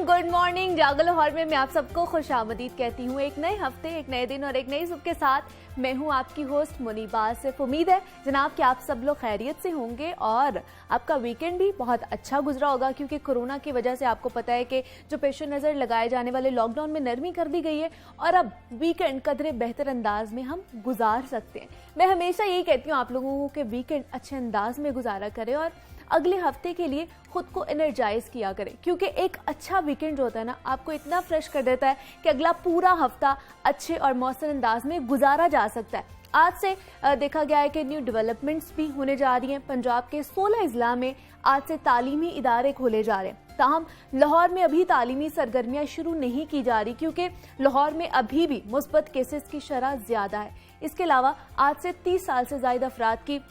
Good morning. जागो लाहौर में मैं आप सबको खुशामदीद कहती हूँ। एक नए हफ्ते, एक नए दिन और एक नई सुबह के साथ मैं हूँ आपकी होस्ट मुनीबा आसिफ। उम्मीद है जनाब कि आप सब लोग खैरियत से होंगे और आपका वीकेंड भी बहुत अच्छा गुजरा होगा, क्योंकि कोरोना की वजह से आपको पता है कि जो पेश नज़र लगाए जाने वाले लॉकडाउन में नरमी कर दी गई है और अब वीकेंड कदरे बेहतर अंदाज में हम गुजार सकते हैं। मैं हमेशा यही कहती हूँ आप लोगों को कि वीकेंड अच्छे अंदाज में गुजारा करें और अगले हफ्ते के लिए खुद को एनर्जाइज किया करें, क्योंकि एक अच्छा वीकेंड जो होता है ना आपको इतना फ्रेश कर देता है कि अगला पूरा हफ्ता अच्छे और मौसम अंदाज में गुजारा जा सकता है। आज से देखा गया है कि न्यू डेवलपमेंट्स भी होने जा रही हैं। पंजाब के 16 अजला में आज से तालीमी इदारे खोले जा रहे हैं। ताहम लाहौर में अभी तालीमी सरगर्मियां शुरू नहीं की जा रही, क्योंकि लाहौर में अभी भी मुस्बत केसेस की शरह ज्यादा है। इसके अलावा आज से 30 साल से ज्यादा अफराद की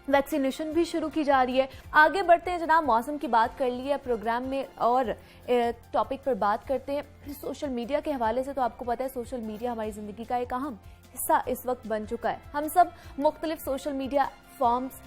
वैक्सीनेशन भी शुरू की जा रही है। आगे बढ़ते हैं जनाब, मौसम की बात कर ली है प्रोग्राम में और टॉपिक पर बात करते हैं सोशल मीडिया के हवाले से। तो आपको पता है सोशल मीडिया हमारी ज़िंदगी का एक अहम हिस्सा इस वक्त बन चुका है। हम सब मुख्तलिफ सोशल मीडिया फॉर्म्स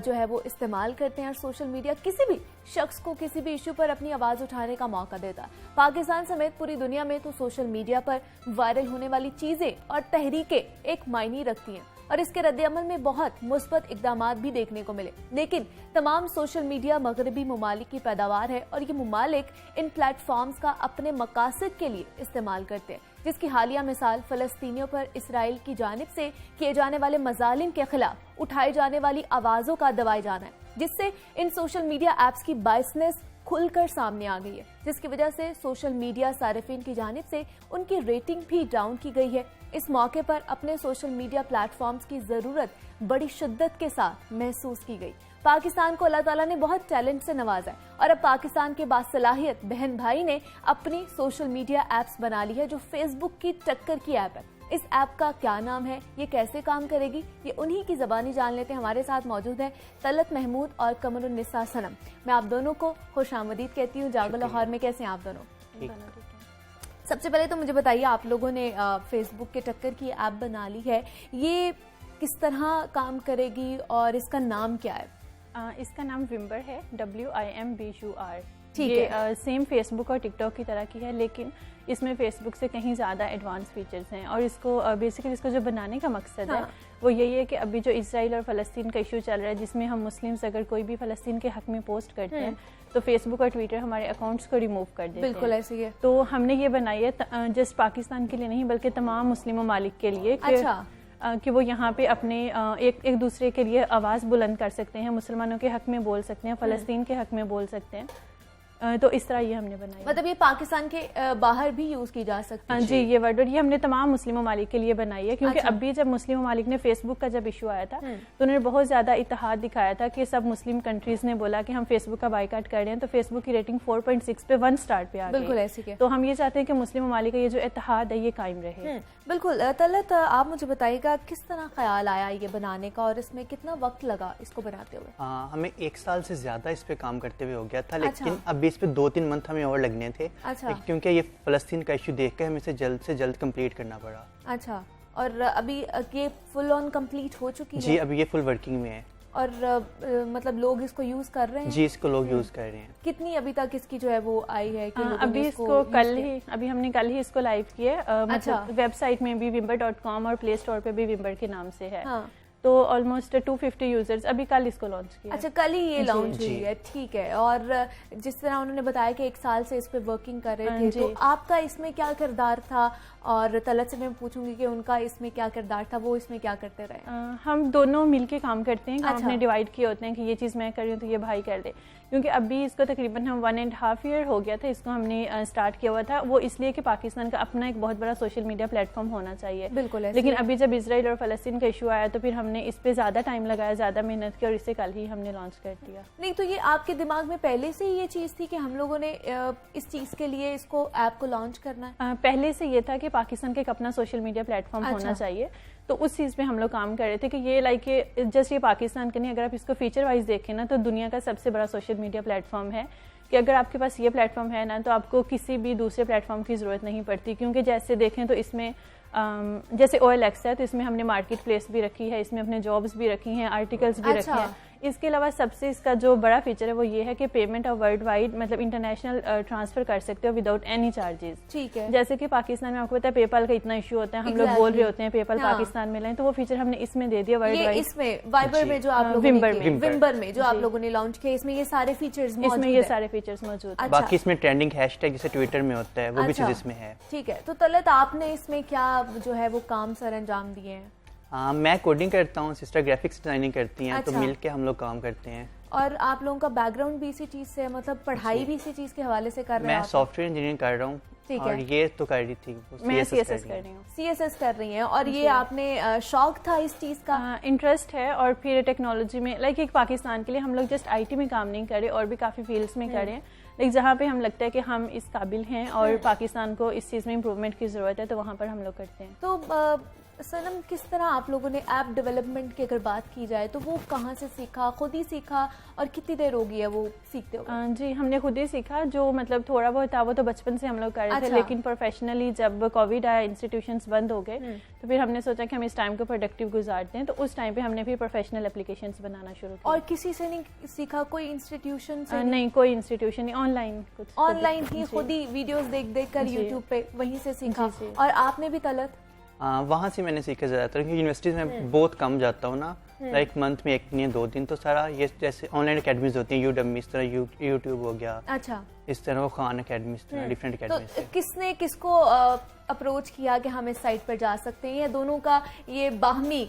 जो है वो इस्तेमाल करते हैं और सोशल मीडिया किसी भी शख्स को किसी भी इशू पर अपनी आवाज़ उठाने का मौका देता है। पाकिस्तान समेत पूरी दुनिया में तो सोशल मीडिया पर वायरल होने वाली चीज़ें और तहरीकें एक मायने रखती हैं और इसके रद्द-ए-अमल में बहुत मुस्बत इक़दामात भी देखने को मिले। लेकिन तमाम सोशल मीडिया मगरबी ममालिक की पैदावार है और ये ममालिक इन प्लेटफॉर्म्स का अपने मकासद के लिए इस्तेमाल करते हैं, जिसकी हालिया मिसाल फ़लस्तीनियों पर इसराइल की जानिब से किए जाने वाले मज़ालिम के खिलाफ उठाई जाने वाली आवाज़ों का दबाए जाना है, जिससे इन सोशल मीडिया ऐप्स की बायसनेस खुलकर सामने आ गई है, जिसकी वजह से सोशल मीडिया सारिफिन की जानिब से उनकी रेटिंग भी डाउन की गई है। इस मौके पर अपने सोशल मीडिया प्लेटफॉर्म्स की ज़रूरत बड़ी शिद्दत के साथ महसूस की गई। पाकिस्तान को अल्लाह ताला ने बहुत टैलेंट से नवाजा है और अब पाकिस्तान के बासलाहियत बहन भाई ने अपनी सोशल मीडिया ऐप्स बना ली है जो फेसबुक की टक्कर की ऐप है। इस ऐप का क्या नाम है, ये कैसे काम करेगी, ये उन्हीं की ज़बानी जान लेते हैं। हमारे साथ मौजूद है तलत महमूद और कमरुन्निसा सनम। मैं आप दोनों को खुशामदीद कहती हूँ। जागो लाहौर में कैसे हैं आप दोनों? सबसे पहले तो मुझे बताइए, आप लोगों ने फेसबुक के टक्कर की ऐप बना ली है, ये किस तरह काम करेगी और इसका नाम क्या है? इसका नाम विम्बर है, WIMBUR। ठीक है। सेम फेसबुक और टिकटॉक की तरह की है, लेकिन इसमें फेसबुक से कहीं ज़्यादा एडवांस फीचर्स हैं। और इसको बेसिकली इसको जो बनाने का मकसद है वो यही है कि अभी जो इसराइल और फ़लस्तीन का इशू चल रहा है, जिसमें हम मुस्लिम्स अगर कोई भी फ़लस्तीन के हक में पोस्ट करते हैं तो फेसबुक और ट्विटर हमारे अकाउंट्स को रिमूव कर देते हैं। बिल्कुल ऐसे ही है। तो हमने ये बनाई है जस्ट पाकिस्तान के लिए नहीं, बल्कि तमाम मुस्लिम ममालिक के लिए कि वो यहाँ पे अपने एक दूसरे के लिए आवाज़ बुलंद कर सकते हैं, मुसलमानों के हक में बोल सकते हैं, फ़लस्तीन के हक में बोल सकते हैं। तो इस तरह ये हमने बनाई। मतलब ये पाकिस्तान के बाहर भी यूज की जा सकती है? जी, ये वर्ड ये हमने तमाम मुस्लिम ममालिक के लिए बनाई है, क्योंकि अभी जब मुस्लिम ममालिक ने फेसबुक का जब इशू आया था तो उन्होंने बहुत ज्यादा इत्तेहाद दिखाया था कि सब मुस्लिम कंट्रीज ने बोला कि हम फेसबुक का बाइकाट कर रहे हैं, तो फेसबुक की रेटिंग 4.6 पे 1 स्टार पे आ गई। बिल्कुल ऐसी है। तो हम ये चाहते हैं कि मुस्लिम ममालिक का ये जो इत्तेहाद है ये कायम रहे। बिल्कुल। तलत, आप मुझे बताइएगा किस तरह ख्याल आया ये बनाने का और इसमें कितना वक्त लगा इसको बनाते हुए? हमें 1 साल से ज्यादा इस पे काम करते हुए हो गया था, लेकिन अभी इस पे 2-3 मंथ हमें और लगने थे। क्योंकि ये फलस्तीन का इशू देख के हमें इसे जल्द से जल्द कंप्लीट करना पड़ा। अच्छा, और अभी ये फुल ऑन कंप्लीट हो चुकी है? जी, अभी ये फुल वर्किंग में है। और मतलब लोग इसको यूज कर रहे हैं? जी, इसको लोग यूज कर रहे हैं। कितनी अभी तक इसकी जो है वो आई है कि अभी इसको हमने कल ही इसको लाइव किया। मतलब वेबसाइट में भी wimber.com और प्ले स्टोर पे भी विम्बर के नाम से है। तो ऑलमोस्ट 250 यूजर्स अभी कल इसको लॉन्च किया। अच्छा, कल ही ये लॉन्च हुई है। ठीक है। और जिस तरह उन्होंने बताया कि 1 साल से इस पे वर्किंग कर रहे थे, तो आपका इसमें क्या किरदार था? और तलत से मैं पूछूंगी कि उनका इसमें क्या किरदार था, वो इसमें क्या करते रहे? हम दोनों मिलके काम करते हैं। हमने डिवाइड किए होते हैं कि ये चीज़ मैं कर रही हूँ तो ये भाई कर दे, क्योंकि अभी इसको तकरीबन हम 1.5 ईयर हो गया था इसको हमने स्टार्ट किया हुआ था। वो इसलिए कि पाकिस्तान का अपना एक बहुत बड़ा सोशल मीडिया प्लेटफॉर्म होना चाहिए। बिल्कुल। लेकिन अभी जब इसराइल और फ़लस्तीन का इशू आया तो फिर हमने इस पे ज़्यादा टाइम लगाया, ज़्यादा मेहनत की और इसे कल ही हमने लॉन्च कर दिया। नहीं तो ये आपके दिमाग में पहले से ही ये चीज़ थी कि हम लोगों ने इस चीज़ के लिए इसको ऐप को लॉन्च करना है? पहले से ये था कि पाकिस्तान का एक अपना सोशल मीडिया प्लेटफॉर्म होना चाहिए, तो उस चीज़ पे हम लोग काम कर रहे थे कि ये लाइक जस्ट ये पाकिस्तान का नहीं, अगर आप इसको फीचर वाइज देखें ना तो दुनिया का सबसे बड़ा सोशल मीडिया प्लेटफॉर्म है। कि अगर आपके पास ये प्लेटफॉर्म है ना तो आपको किसी भी दूसरे प्लेटफॉर्म की ज़रूरत नहीं पड़ती, क्योंकि जैसे देखें तो इसमें जैसे OLX है तो इसमें हमने मार्केट प्लेस भी रखी है, इसमें अपने जॉब्स भी रखी हैं, आर्टिकल्स भी रखे हैं। इसके अलावा सबसे इसका जो बड़ा फीचर है वो ये है कि पेमेंट और वर्ल्ड वाइड मतलब इंटरनेशनल ट्रांसफर कर सकते हो विदाउट एनी चार्जेस। ठीक है। जैसे कि पाकिस्तान में आपको पता है पेपाल का इतना इशू होता है, हम लोग बोल रहे होते हैं पेपाल पाकिस्तान में लाएं, तो वो फीचर हमने इसमें दे दिया वर्ल्ड वाइड। इसमें वाइबर में जो आप लोगों ने विम्बर में जो आप लोगों ने लॉन्च किया, इसमें ये सारे फीचर्स मौजूद है। बाकी इसमें ट्रेंडिंग हैशटैग जैसे ट्विटर में होता है वो भी चीज इसमें है। ठीक है। तो तलत आपने इसमें क्या जो है वो काम सर अंजाम दिए हैं? मैं कोडिंग करता हूँ, सिस्टर ग्राफिक्स डिजाइनिंग करती हैं। तो मिलके हम लोग काम करते हैं। और आप लोगों का बैकग्राउंड भी इसी चीज से, मतलब पढ़ाई भी इसी चीज के हवाले से कर रहे हैं? मैं सॉफ्टवेयर इंजीनियरिंग कर रहा हूँ। ठीक है। और ये तो कर रही थी, मैं CSS कर रही हूँ। CSS कर रही हैं। और ये आपने शौक था इस चीज का? इंटरेस्ट है। और फिर टेक्नोलॉजी में लाइक एक पाकिस्तान के लिए हम लोग जस्ट IT में काम नहीं करे और भी काफी फील्ड्स में करे हैं, लाइक जहाँ पे हम लगता है कि हम इस काबिल हैं और पाकिस्तान को इस चीज में इम्प्रूवमेंट की जरूरत है, तो वहाँ पर हम लोग करते हैं। तो सनम, किस तरह आप लोगों ने ऐप डेवलपमेंट की अगर बात की जाए तो वो कहाँ से सीखा? खुद ही सीखा? और कितनी देर हो गई है वो सीखते हो? जी, हमने खुद ही सीखा। जो मतलब थोड़ा बहुत था वो तो बचपन से हम लोग कर रहे थे, लेकिन प्रोफेशनली जब कोविड आया, इंस्टीट्यूशंस बंद हो गए, तो फिर हमने सोचा कि हम इस टाइम को प्रोडक्टिव गुजारते हैं, तो उस टाइम पे हमने फिर प्रोफेशनल एप्लीकेशंस बनाना शुरू किया। और किसी से नहीं सीखा? कोई इंस्टीट्यूशन से? नहीं, कोई इंस्टीट्यूशन नहीं, ऑनलाइन कुछ ऑनलाइन ही खुद ही वीडियोस देख कर यूट्यूब पे वहीं से सीखा। और आपने भी तलत? वहाँ से मैंने सीखा ज़्यादातर, क्योंकि यूनिवर्सिटीज़ में बहुत कम जाता हूँ ना, लाइक मंथ में 1 दिन या 2 दिन, तो सारा ये जैसे ऑनलाइन अकेडमीज होती हैं, यूडमी इस तरह, यूट्यूब हो गया, अच्छा, इस तरह वो खान अकेडमी, इस तरह डिफरेंट अकेडमीज। तो किसने किसको अप्रोच किया कि हम इस साइट पर जा सकते हैं, या दोनों का ये बाहमी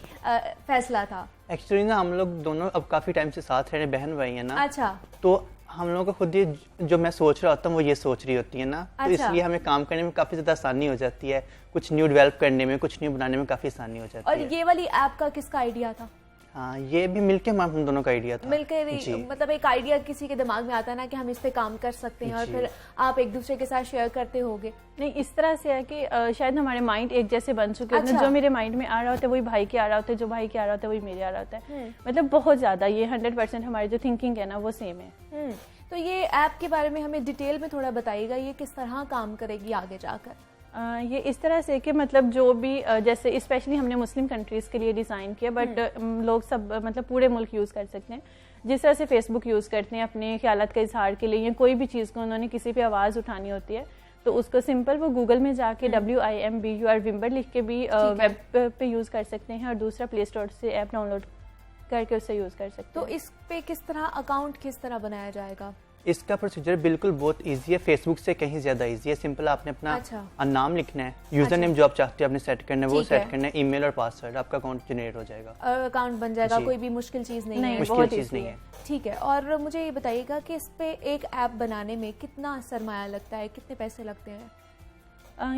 फैसला था? एक्चुअली ना हम लोग दोनों अब काफ़ी टाइम से साथ रहे, बहन भाई हैं ना। अच्छा। तो हम लोगों को खुद ही जो मैं सोच रहा होता हूँ वो ये सोच रही होती है ना। अच्छा। तो इसलिए हमें काम करने में काफ़ी ज़्यादा आसानी हो जाती है, कुछ न्यू डेवलप करने में, कुछ न्यू बनाने में काफ़ी आसानी हो जाती है। और ये वाली ऐप का किसका आइडिया था? हाँ, ये भी मिलके हम दोनों का आइडिया था। मिलकर मतलब एक आइडिया किसी के दिमाग में आता है ना कि हम इस पे काम कर सकते हैं, और फिर आप एक दूसरे के साथ शेयर करते होगे। नहीं, इस तरह से है कि शायद हमारे माइंड एक जैसे बन चुके हैं। जो मेरे माइंड में आ रहा होता है वही भाई के आ रहा होता है, जो भाई के आ रहा होता है वही मेरे आ रहा होता है। मतलब बहुत ज्यादा ये 100% हमारी जो थिंकिंग है ना वो सेम है। तो ये ऐप के बारे में हमें डिटेल में थोड़ा बताइएगा, ये किस तरह काम करेगी आगे जाकर? ये इस तरह से कि मतलब जो भी जैसे स्पेशली हमने मुस्लिम कंट्रीज़ के लिए डिज़ाइन किया, बट लोग सब मतलब पूरे मुल्क यूज़ कर सकते हैं। जिस तरह से फेसबुक यूज़ करते हैं अपने ख्यालात का इजहार के लिए, या कोई भी चीज़ को उन्होंने किसी पे आवाज़ उठानी होती है, तो उसको सिंपल वो गूगल में जाके WIMBUR विम्बर लिख के भी वेब पे यूज़ कर सकते हैं, और दूसरा प्ले स्टोर से ऐप डाउनलोड करके उससे यूज़ कर सकते हैं। तो इस पे किस तरह अकाउंट किस तरह बनाया जाएगा? इसका प्रोसीजर बिल्कुल बहुत इजी है, फेसबुक से कहीं ज्यादा इजी है। सिंपल आपने अपना नाम लिखना है, यूजर नेम जो आप चाहते हो आपने सेट करना है, वो सेट करना है, ईमेल और पासवर्ड, आपका अकाउंट जनरेट हो जाएगा, अकाउंट बन जाएगा। कोई भी मुश्किल चीज नहीं है, मुश्किल चीज नहीं है। ठीक है। और मुझे ये बताइएगा कि इस पे एक ऐप बनाने में कितना सरमाया लगता है, कितने पैसे लगते हैं?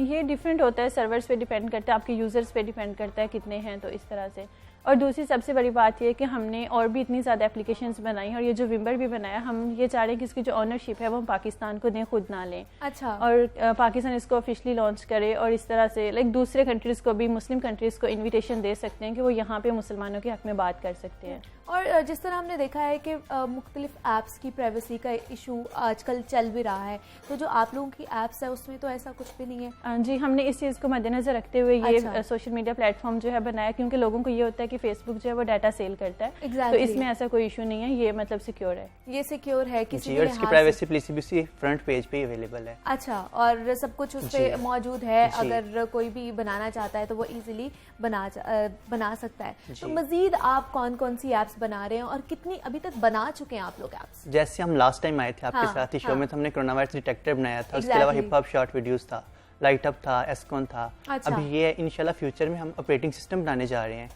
ये डिफरेंट होता है, सर्वर्स पे डिपेंड करता है, आपके यूजर्स पे डिपेंड करता है कितने हैं, तो इस तरह से। और दूसरी सबसे बड़ी बात ये है कि हमने और भी इतनी ज़्यादा एप्लीकेशंस बनाई, और ये जो विम्बर भी बनाया, हम ये चाह रहे हैं कि इसकी जो ऑनरशिप है वो हम पाकिस्तान को दें, खुद ना लें। अच्छा। और पाकिस्तान इसको ऑफिशियली लॉन्च करे, और इस तरह से लाइक दूसरे कंट्रीज़ को भी, मुस्लिम कंट्रीज़ को इन्विटेशन दे सकते हैं कि वो यहाँ पे मुसलमानों के हक में बात कर सकते हैं। और जिस तरह हमने देखा है कि मुख्तलिफ ऐप्स की प्राइवेसी का इशू आजकल चल भी रहा है, तो जो आप लोगों की ऐप्स है उसमें तो ऐसा कुछ भी नहीं है? जी, हमने इस चीज़ को मद्देनजर रखते हुए ये सोशल मीडिया प्लेटफॉर्म जो है बनाया, क्योंकि लोगों को ये होता है कि फेसबुक जो है वो डाटा सेल करता है। तो इसमें ऐसा कोई इशू नहीं है, ये मतलब सिक्योर है। ये सिक्योर है किसी भी इसकी प्राइवेसी पॉलिसी फ्रंट पेज पे अवेलेबल है। अच्छा, और सब कुछ उस पे मौजूद है, अगर कोई भी बनाना चाहता है तो वो इजीली बना सकता है। तो मजीद आप कौन कौन सी ऐप्स बना रहे हैं, और कितनी अभी तक बना चुके हैं आप लोग ऐप्स? जैसे हम लास्ट टाइम आए थे आपके साथ ही शो में, तो हमने कोरोना वायरस डिटेक्टर बनाया था, उसके अलावा हिप हॉप शॉर्ट वीडियोस था, लाइट अप था, एस्कॉन था। अभी ये इंशाल्लाह फ्यूचर में हम ऑपरेटिंग सिस्टम बनाने जा रहे हैं।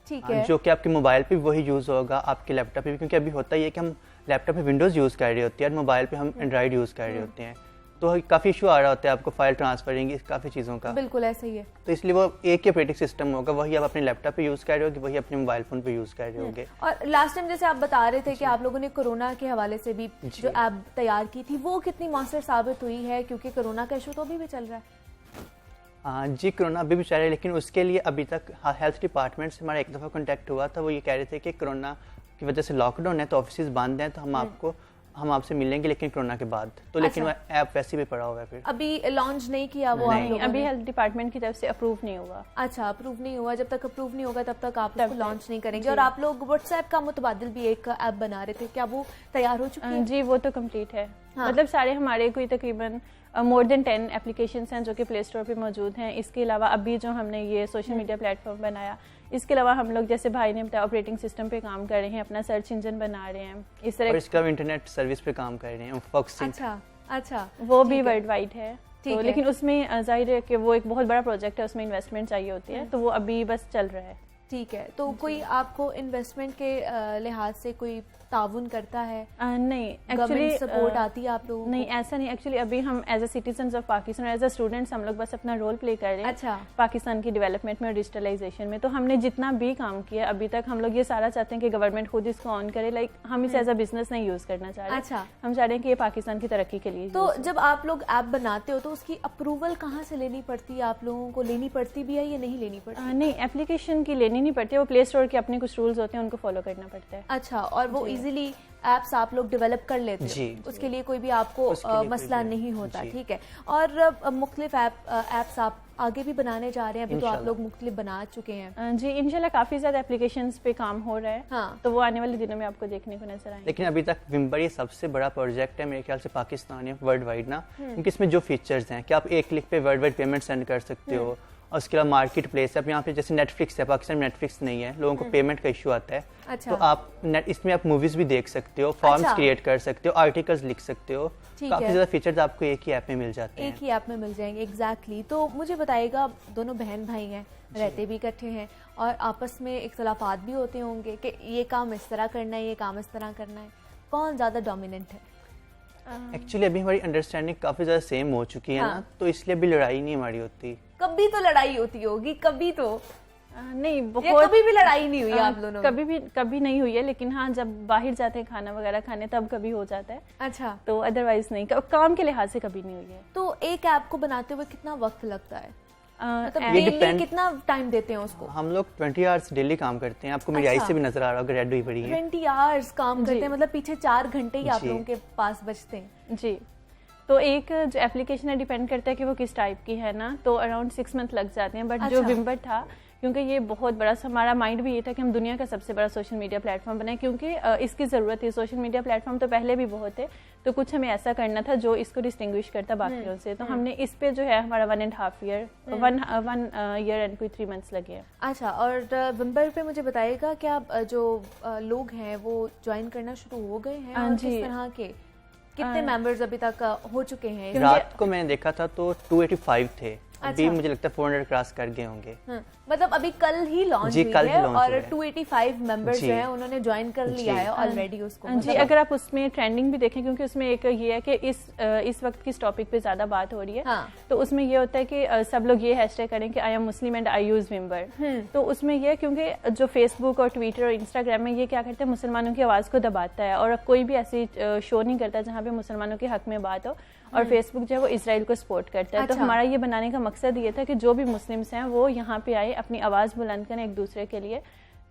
ठीक है। जो कि आपके मोबाइल पे वही यूज होगा, आपके लैपटॉप पे भी, क्योंकि अभी होता ही है कि हम लैपटॉप पे विंडोज यूज कर रहे होते हैं और मोबाइल पे हम एंड्रॉइड यूज कर रहे होते हैं, तो काफी इशू आ रहा होता है आपको फाइल ट्रांसफरिंग, काफी चीजों का। बिल्कुल ऐसा ही है। तो इसलिए वो एक ही ऑपरेटिंग सिस्टम होगा, वही आप अपने लैपटॉप पे यूज कर रहे होगे, वही अपने मोबाइल फोन पे यूज कर रहे होगे। और लास्ट टाइम जैसे आप बता रहे थे कि आप लोगों ने कोरोना के हवाले से भी जो ऐप तैयार की थी, वो कितनी मौसर साबित हुई है, क्योंकि कोरोना का इशू तो अभी भी चल रहा है? जी, कोरोना अभी भी चल रहा है, लेकिन उसके लिए अभी तक हेल्थ डिपार्टमेंट से हमारा एक दफ़ा कॉन्टैक्ट हुआ था। वो ये कह रहे थे कि कोरोना की वजह से लॉकडाउन है तो ऑफिस बंद हैं, तो हम आपको हम आपसे मिलेंगे लेकिन कोरोना के बाद, तो लेकिन अच्छा। वो ऐप वैसे भी पड़ा हुआ है फिर। अभी लॉन्च नहीं किया वो आप नहीं, लोगों अभी ने? हेल्थ डिपार्टमेंट की तरफ से अप्रूव नहीं हुआ। अच्छा, अप्रूव नहीं हुआ, जब तक अप्रूव नहीं होगा तब तक आप तब उसको तक। लॉन्च नहीं करेंगे। जी। और आप लोग व्हाट्सएप का मुतबादिल भी एक ऐप बना रहे थे, क्या वो तैयार हो चुकी है? जी वो तो कंप्लीट है। हाँ। मतलब सारे हमारे कोई तकरीबन मोर देन 10 एप्लीकेशंस हैं जो कि प्ले स्टोर पे मौजूद हैं। इसके अलावा अभी जो हमने ये सोशल मीडिया प्लेटफॉर्म बनाया, इसके अलावा हम लोग जैसे भाई ने बताया ऑपरेटिंग सिस्टम पे काम कर रहे हैं, अपना सर्च इंजन बना रहे हैं, इस और तरह इसके अलावा इंटरनेट सर्विस पे काम कर रहे हैं फॉक्सिंग। अच्छा अच्छा, वो भी ठीक है। वर्ल्ड वाइड है। ठीक तो है। लेकिन उसमें जाहिर है कि वो एक बहुत बड़ा प्रोजेक्ट है, उसमें इन्वेस्टमेंट चाहिए होती है, तो वो अभी बस चल रहा है। ठीक है, तो कोई आपको इन्वेस्टमेंट के लिहाज से कोई ताउन करता है? नहीं गवर्नमेंट एक्चुअली सपोर्ट आती है आप लोगों नहीं, को? ऐसा नहीं। एक्चुअली अभी हम as a citizen of Pakistan, as a students हम लोग बस अपना रोल प्ले कर रहे हैं अच्छा। पाकिस्तान की डेवलपमेंट में और डिजिटलाइजेशन में। तो हमने जितना भी काम किया अभी तक, हम लोग ये सारा चाहते हैं कि गवर्नमेंट खुद इसको ऑन करे। लाइक हम इसे एज अ बिजनेस नहीं यूज करना चाह रहे। अच्छा। हम चाह रहे हैं कि ये पाकिस्तान की तरक्की के लिए तो use हो। जब आप लोग ऐप बनाते हो तो उसकी अप्रूवल कहाँ से लेनी पड़ती है? आप लोगों को लेनी पड़ती भी है या नहीं लेनी पड़ती? नहीं, एप्लीकेशन की लेनी नहीं पड़ती, वो प्ले स्टोर के अपने कुछ रूल्स होते हैं, उनको फॉलो करना पड़ता है। अच्छा, और वो इजीली ऐप्स आप लोग डेवलप कर लेते जी, हो, उसके लिए कोई भी आपको उसके लिए कोई मसला भी- नहीं होता। जी। ठीक है। और मुख्तलिफ ऐप्स आप आगे भी बनाने जा रहे हैं? अभी तो आप इंशाल्लाह। लोग मुख्तलिफ बना चुके हैं। जी इंशाल्लाह काफी ज्यादा एप्लीकेशंस पे काम हो रहा है। हाँ। तो वो आने वाले दिनों में आपको देखने को नजर आएंगे। लेकिन अभी तक विम्बर ये सबसे बड़ा प्रोजेक्ट है मेरे ख्याल से पाकिस्तान या वर्ल्ड वाइड ना, क्योंकि इसमें जो फीचर्स हैं कि आप एक क्लिक पे वर्ल्ड वाइड पेमेंट सेंड कर सकते हो, और उसके अलावा मार्केट प्लेस है। अब यहाँ पे जैसे नेटफ्लिक्स है, पाकिस्तान में नेटफ्लिक्स नहीं है, लोगों को पेमेंट का इशू आता है। अच्छा। तो आप इसमें आप मूवीज भी देख सकते हो, फॉर्म्स अच्छा। क्रिएट कर सकते हो, आर्टिकल्स लिख सकते हो। ठीक काफी है। ज्यादा फीचर्स आपको एक ही ऐप में मिल जाते एक हैं। ही ऐप में मिल जाएंगे। एग्जैक्टली। तो मुझे बताइएगा, दोनों बहन भाई हैं, रहते भी इकट्ठे हैं, और आपस में इख्तलाफात भी होते होंगे कि ये काम इस तरह करना है, ये काम इस तरह करना है। कौन ज़्यादा डोमिनेंट है? एक्चुअली अभी हमारी अंडरस्टैंडिंग काफी ज्यादा सेम हो चुकी है हाँ। ना, तो इसलिए अभी लड़ाई नहीं हमारी होती। कभी तो लड़ाई होती होगी, कभी तो, नहीं या बहुत कभी भी लड़ाई नहीं हुई आप दोनों में? कभी नहीं हुई है, लेकिन हाँ जब बाहर जाते हैं खाना वगैरह खाने तब कभी हो जाता है। अच्छा। तो अदरवाइज नहीं, काम के लिहाज से कभी नहीं हुई है। तो एक ऐप को बनाते हुए कितना वक्त लगता है? मतलब ये डेली depend- कितना टाइम देते हैं उसको? हम लोग 20 आवर्स डेली काम करते हैं। आपको मेरी आई अच्छा। से भी नजर आ रहा होगा, रेड हुई पड़ी है। 20 आवर्स काम करते जी। हैं, मतलब पीछे 4 घंटे ही आप जी। लोगों के पास बचते हैं। जी, तो एक जो एप्लीकेशन है डिपेंड करता है कि वो किस टाइप की है ना, तो अराउंड 6 मंथ लग जाते हैं। बट जो अच्छा। विम्बर था, क्योंकि ये बहुत बड़ा, हमारा माइंड भी ये था कि हम दुनिया का सबसे बड़ा सोशल मीडिया प्लेटफॉर्म बनाए, क्योंकि इसकी ज़रूरत है। सोशल मीडिया प्लेटफॉर्म तो पहले भी बहुत है, तो कुछ हमें ऐसा करना था जो इसको डिस्टिंग्विश करता बाकियों से। तो हमने इस पे जो है हमारा 1.5 ईयर, 1 ईयर एंड कोई 3 मंथ्स लगे हैं। अच्छा, और विम्बर पे मुझे बताइएगा क्या जो लोग हैं वो ज्वाइन करना शुरू हो गए हैं? और जी। किस तरह के, कितने मेंबर्स अभी तक हो चुके हैं? रात को मैंने देखा था तो 285 थे। अभी अच्छा। मुझे लगता है 400 क्रॉस कर गए होंगे। मतलब अभी कल ही लॉन्च जी, हुई कल ही है, launch और हुआ है। 285 मेंबर्स जी। जो हैं उन्होंने ज्वाइन कर लिया जी। है ऑलरेडी उसको। जी, मतलब अगर आप उसमें ट्रेंडिंग भी देखें, क्योंकि उसमें एक ये है कि इस वक्त किस टॉपिक पे ज्यादा बात हो रही है। हाँ। तो उसमें ये होता है कि सब लोग ये हैशटैग करें कि I am Muslim and I use Wimbr. तो उसमें ये, क्योंकि जो फेसबुक और ट्विटर और इंस्टाग्राम में ये क्या करते हैं, मुसलमानों की आवाज को दबाता है, और कोई भी ऐसी शो नहीं करता जहाँ पे मुसलमानों के हक में बात हो। और फेसबुक जो है वो इसराइल को सपोर्ट करता है। तो अच्छा। हमारा ये बनाने का मकसद ये था कि जो भी मुस्लिम्स हैं वो यहाँ पे आए, अपनी आवाज बुलंद करें एक दूसरे के लिए।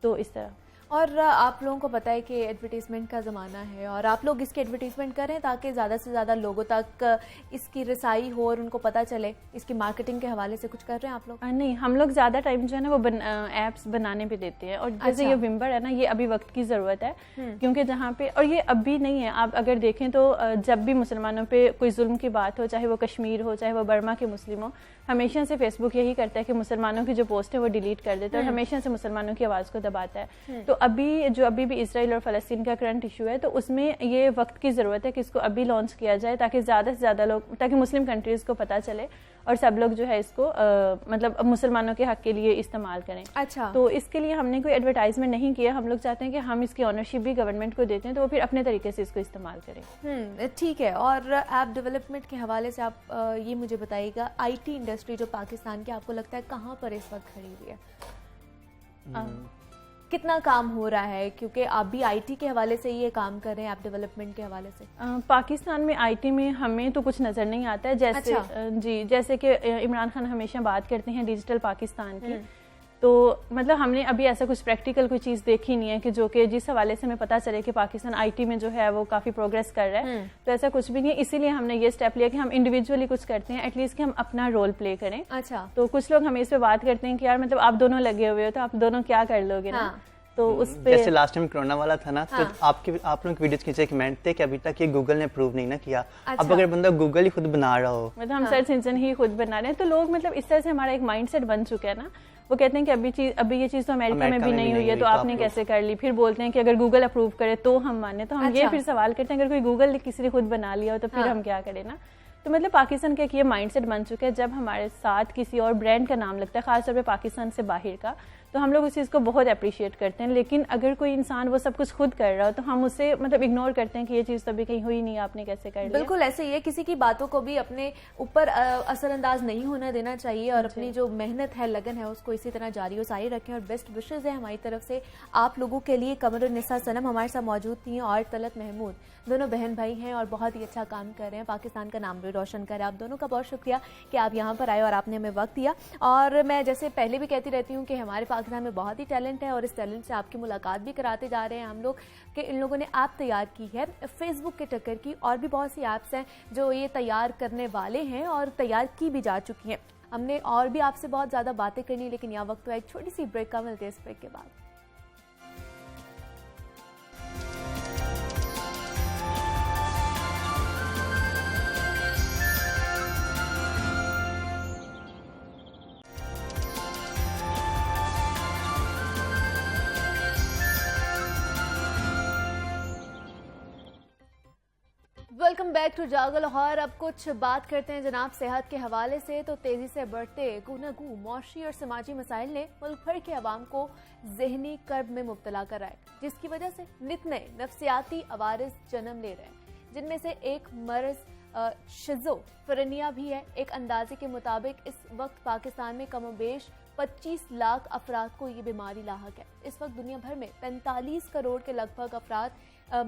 तो इस तरह। और आप लोगों को पता है कि एडवर्टीजमेंट का ज़माना है, और आप लोग इसकी एडवर्टीजमेंट करें ताकि ज़्यादा से ज़्यादा लोगों तक इसकी रसाई हो और उनको पता चले। इसकी मार्केटिंग के हवाले से कुछ कर रहे हैं आप लोग? नहीं, हम लोग ज़्यादा टाइम जो है ना वो ऐप्स बनाने पे देते हैं। और जैसे अच्छा। ये विम्बर है ना, ये अभी वक्त की ज़रूरत है, क्योंकि जहाँ पे, और ये अभी नहीं है, आप अगर देखें तो जब भी मुसलमानों पे कोई जुल्म की बात हो, चाहे वो कश्मीर हो, चाहे वो बर्मा के मुस्लिम हो, हमेशा से फेसबुक यही करता है कि मुसलमानों की जो पोस्ट है वो डिलीट कर देता है, और हमेशा से मुसलमानों की आवाज़ को दबाता है। तो अभी भी इसराइल और फ़लस्तीन का करंट इशू है, तो उसमें ये वक्त की ज़रूरत है कि इसको अभी लॉन्च किया जाए, ताकि ज़्यादा से ज़्यादा लोग, ताकि मुस्लिम कंट्रीज़ को पता चले और सब लोग जो है इसको मतलब मुसलमानों के हक के लिए इस्तेमाल करें। अच्छा। तो इसके लिए हमने कोई एडवर्टाइजमेंट नहीं किया। हम लोग चाहते हैं कि हम इसकी ऑनरशिप भी गवर्नमेंट को देते हैं, तो वो फिर अपने तरीके से इसको इस्तेमाल करें। ठीक है। और ऐप डेवलपमेंट के हवाले से आप ये मुझे बताइएगा, आईटी इंडस्ट्री जो पाकिस्तान की, आपको लगता है कहाँ पर इस वक्त खड़ी हुई है? कितना काम हो रहा है? क्योंकि आप भी आईटी के हवाले से ये काम कर रहे हैं, ऐप डेवलपमेंट के हवाले से। पाकिस्तान में आईटी में हमें तो कुछ नज़र नहीं आता है। जैसे अच्छा। जी, जैसे कि इमरान खान हमेशा बात करते हैं डिजिटल पाकिस्तान की, तो मतलब हमने अभी ऐसा कुछ प्रैक्टिकल कोई चीज़ देखी नहीं है कि जो कि जिस हवाले से हमें पता चले कि पाकिस्तान आईटी में जो है वो काफ़ी प्रोग्रेस कर रहा है, तो ऐसा कुछ भी नहीं है। इसीलिए हमने ये स्टेप लिया कि हम इंडिविजुअली कुछ करते हैं, एटलीस्ट कि हम अपना रोल प्ले करें। अच्छा, तो कुछ लोग हमें इस पे बात करते हैं कि यार मतलब आप दोनों लगे हुए हो तो आप दोनों क्या कर लोगे ना। तो उस पे जैसे लास्ट टाइम कोरोना वाला था ना, तो आप लोग वीडियोस के कमेंट थे कि अभी तक ये गूगल ने प्रूव नहीं ना किया। अब अगर बंदा गूगल ही खुद बना रहा हो, मतलब हम सर्च इंजन ही खुद बना रहे हैं, तो लोग मतलब इस तरह से हमारा एक माइंडसेट बन चुका है ना। वो कहते हैं कि अभी ये चीज़ तो अमेरिका में भी नहीं हुई है, तो आपने कैसे कर ली। फिर बोलते हैं कि अगर गूगल अप्रूव करे तो हम माने। तो हम ये फिर सवाल करते हैं, अगर कोई गूगल किसी ने खुद बना लिया हो तो फिर हम क्या करें ना। तो मतलब पाकिस्तान का एक ये माइंडसेट बन चुका है, जब हमारे साथ किसी और ब्रांड का नाम लगता है, खासतौर पे पाकिस्तान से बाहर का, तो हम लोग उस चीज़ को बहुत अप्रिशिएट करते हैं। लेकिन अगर कोई इंसान वो सब कुछ खुद कर रहा हो तो हम उसे मतलब इग्नोर करते हैं कि ये चीज़ तो अभी कहीं हुई नहीं, आपने कैसे कर लिया। बिल्कुल ऐसे ही है, किसी की बातों को भी अपने ऊपर असरअंदाज नहीं होना देना चाहिए और अपनी जो मेहनत है, लगन है, उसको इसी तरह जारी और सारी रखें। और बेस्ट विशेज़ है हमारी तरफ से आप लोगों के लिए। कमरुन्निसा सनम हमारे साथ मौजूद थी और तलत महमूद, दोनों बहन भाई हैं और बहुत ही अच्छा काम कर रहे हैं, पाकिस्तान का नाम भी रोशन कर रहे हैं। आप दोनों का बहुत शुक्रिया कि आप यहाँ पर आए और आपने हमें वक्त दिया। और मैं जैसे पहले भी कहती रहती हूँ कि हमारे पाकिस्तान में बहुत ही टैलेंट है और इस टैलेंट से आपकी मुलाकात भी कराते जा रहे हैं हम लोग कि इन लोगों ने ऐप तैयार की है फेसबुक के टक्कर की, और भी बहुत सी ऐप्स हैं जो ये तैयार करने वाले हैं और तैयार की भी जा चुकी हैं। हमने और भी आपसे बहुत ज़्यादा बातें करनी, लेकिन यहाँ वक्त तो एक छोटी सी ब्रेक का, मिलते हैं इस ब्रेक के बाद। वेलकम बैक टू जागो लाहौर। अब कुछ बात करते हैं जनाब सेहत के हवाले से। तो तेजी से बढ़ते गुनगू मौशी और समाजी मसाइल ने मुल्क भर के अवाम को जहनी कर्ब में मुब्तला कर रहा है, जिसकी वजह से नित नए नफ्सियाती अवारिस जन्म ले रहे हैं, जिनमें से एक मर्ज शिज़ोफ्रेनिया भी है। एक अंदाजे के मुताबिक इस वक्त पाकिस्तान में कमोबेश 25 लाख अफराद को ये बीमारी लाहक है। इस वक्त दुनिया भर में 45 करोड़ के लगभग अफराद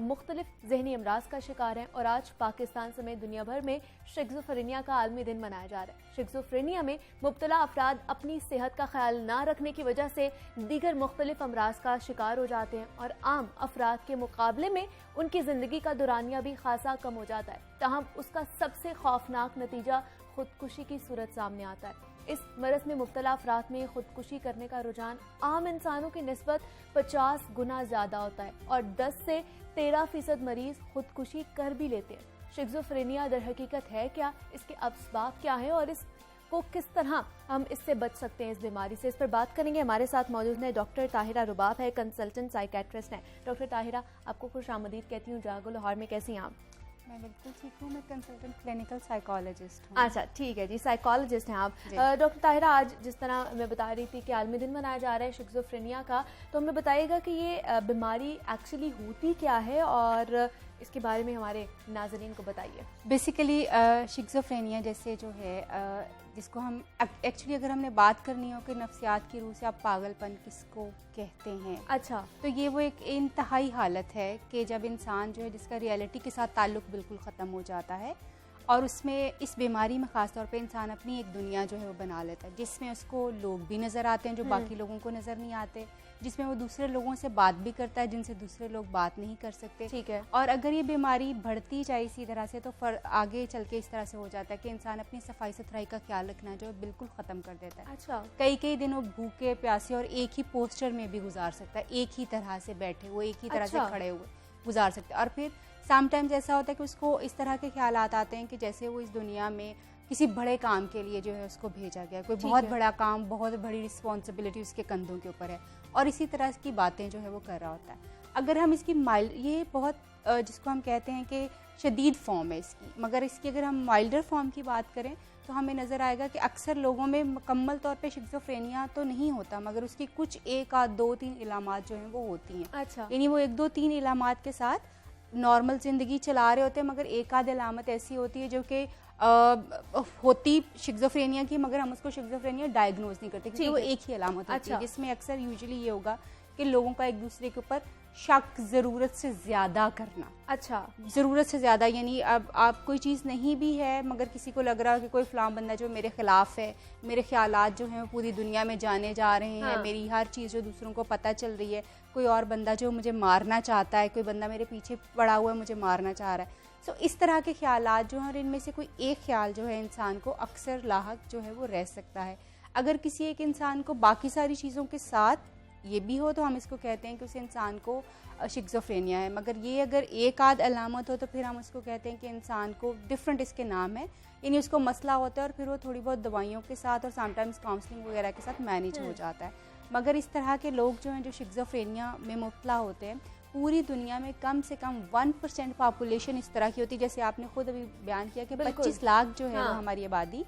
मुख्तलिफ जहनी अमराज का शिकार हैं और आज पाकिस्तान समेत दुनिया भर में शिज़ोफ्रेनिया का आलमी दिन मनाया जा रहा है। शिज़ोफ्रेनिया में मुब्तला अफराद अपनी सेहत का ख्याल ना रखने की वजह से दीगर मुख्तलिफ अमराज का शिकार हो जाते हैं और आम अफराद के मुकाबले में उनकी ज़िंदगी का दौरानिया भी खासा कम हो जाता है। ताहम उसका सबसे खौफनाक नतीजा खुदकुशी की सूरत सामने आता है। इस मरज में मुब्तला अफराद में खुदकुशी करने का रुझान आम इंसानों की निस्बत 50 गुना ज़्यादा होता है और 10 से 13% मरीज खुदकुशी कर भी लेते हैं। शिज़ोफ्रेनिया दर हकीकत है क्या, इसके असबाब क्या हैं और इसको किस तरह हम इससे बच सकते हैं, इस बीमारी से, इस पर बात करेंगे। हमारे साथ मौजूद है डॉक्टर ताहिरा रुबाब है, कंसल्टेंट साइकेट्रिस्ट हैं। डॉक्टर ताहिरा, आपको खुश आमदीद कहती हूँ जागो लाहौर में। कैसी हैं आप? मैं बिल्कुल ठीक हूँ, मैं कंसल्टेंट क्लिनिकल साइकोलॉजिस्ट हूँ। अच्छा ठीक है जी, साइकोलॉजिस्ट हैं आप। डॉक्टर ताहिरा, आज जिस तरह मैं बता रही थी कि आलमी दिन मनाया जा रहा है शिज़ोफ्रेनिया का, तो हमें बताइएगा कि ये बीमारी एक्चुअली होती क्या है और इसके बारे में हमारे नाज़रीन को बताइए। बेसिकली शिज़ोफ्रेनिया जैसे जो है जिसको हम एक्चुअली अगर हमने बात करनी हो कि नफ्सियात की रूह से आप पागलपन किसको कहते हैं, अच्छा, तो ये वो एक इंतहाई हालत है कि जब इंसान जो है जिसका रियलिटी के साथ ताल्लुक़ बिल्कुल ख़त्म हो जाता है और उसमें इस बीमारी में ख़ास तौर पे इंसान अपनी एक दुनिया जो है वो बना लेता है, जिसमें उसको लोग भी नज़र आते हैं जो बाकी लोगों को नज़र नहीं आते, जिसमें वो दूसरे लोगों से बात भी करता है जिनसे दूसरे लोग बात नहीं कर सकते। ठीक है। और अगर ये बीमारी बढ़ती जाए इसी तरह से तो आगे चल के इस तरह से हो जाता है कि इंसान अपनी सफाई सुथराई का ख्याल रखना जो है बिल्कुल ख़त्म कर देता है। अच्छा, कई दिन वो भूखे प्यासे और एक ही पोस्चर में भी गुजार सकता है, एक ही तरह से बैठे हुए, एक ही तरह से खड़े हुए गुजार सकते हैं। और फिर समटाइम्स ऐसा होता है कि उसको इस तरह के ख्यालात आते हैं कि जैसे वो इस दुनिया में किसी बड़े काम के लिए जो है उसको भेजा गया, कोई बहुत बड़ा काम, बहुत बड़ी रिस्पॉन्सिबिलिटी उसके कंधों के ऊपर है और इसी तरह की बातें जो है वो कर रहा होता है। अगर हम इसकी माइल्ड, ये बहुत जिसको हम कहते हैं कि शदीद फॉर्म है इसकी, मगर इसकी अगर हम माइल्डर फॉर्म की बात करें तो हमें नज़र आएगा कि अक्सर लोगों में मुकम्मल तौर पे शिज़ोफ्रेनिया तो नहीं होता, मगर उसकी कुछ 1 आध 2-3 इलामात जो हैं वो होती हैं। अच्छा, यानी वो 1-2-3 इलामात के साथ नॉर्मल ज़िंदगी चला रहे होते हैं, मगर एक आध इलामत ऐसी होती है जो कि होती शिज़ोफ्रेनिया की, मगर हम उसको शिज़ोफ्रेनिया डायग्नोज नहीं करते क्योंकि वो एक ही अलामत होती है, जिसमें अक्सर यूजुअली ये होगा कि लोगों का एक दूसरे के ऊपर शक ज़रूरत से ज़्यादा करना। अच्छा, ज़रूरत से ज़्यादा, यानी अब आप कोई चीज़ नहीं भी है मगर किसी को लग रहा है कि कोई फ़लाँ बंदा जो मेरे ख़िलाफ़ है, मेरे ख़्यालात जो हैं वो पूरी दुनिया में जाने जा रहे हैं, मेरी हर चीज़ जो दूसरों को पता चल रही है, कोई और बंदा जो मुझे मारना चाहता है, कोई बंदा मेरे पीछे पड़ा हुआ है मुझे मारना चाह रहा है। सो इस तरह के ख़्यालात जो हैं, और इनमें से कोई एक ख़्याल जो है इंसान को अक्सर लाहक जो है वो रह सकता है। अगर किसी एक इंसान को बाकी सारी चीज़ों के साथ ये भी हो तो हम इसको कहते हैं कि उस इंसान को शिज़ोफ्रेनिया है, मगर ये अगर एक आध अलामत हो तो फिर हम उसको कहते हैं कि इंसान को डिफरेंट इसके नाम है, यानी उसको मसला होता है और फिर वो थोड़ी बहुत दवाइयों के साथ और समटाइम्स काउंसलिंग वगैरह के साथ मैनेज हो जाता है। मगर इस तरह के लोग जो हैं जो शिज़ोफ्रेनिया में मुब्तला होते हैं, पूरी दुनिया में कम से कम 1% पॉपुलेशन इस तरह की होती है, जैसे आपने खुद अभी बयान किया कि 25 लाख जो है वो हमारी आबादी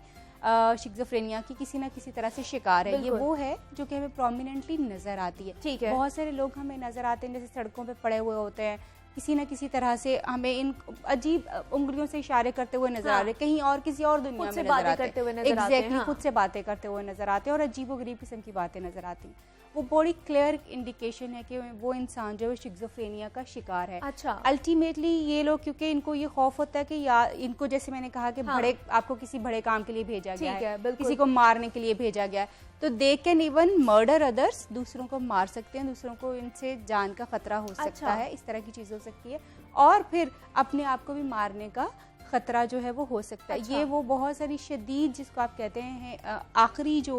शिज़ोफ्रेनिया की किसी ना किसी तरह से शिकार है। ये वो है जो कि हमें प्रोमिनेंटली नज़र आती है। ठीक है। बहुत सारे लोग हमें नज़र आते हैं जैसे सड़कों पे पड़े हुए होते हैं, किसी ना किसी तरह से हमें इन अजीब उंगलियों से इशारे करते हुए नजर आ रहे हैं, कहीं और किसी और दुनिया में नजर आते हैं, एग्जैक्टली खुद से बातें करते हुए नजर आते हैं और अजीबोगरीब किस्म की बातें नजर आती हैं। वो बड़ी क्लियर इंडिकेशन है कि वो इंसान जो है शिज़ोफ्रेनिया का शिकार है। अच्छा, अल्टीमेटली ये लोग, क्योंकि इनको ये खौफ होता है कि या इनको, जैसे मैंने कहा कि बड़े आपको किसी बड़े काम के लिए भेजा गया है, किसी को मारने के लिए भेजा गया है, तो they can even murder others, दूसरों को मार सकते हैं, दूसरों को इनसे जान का खतरा हो सकता है, इस तरह की चीज़ हो सकती है, और फिर अपने आप को भी मारने का खतरा जो है वो हो सकता है। ये वो बहुत सारी शदीद, जिसको आप कहते हैं आखिरी जो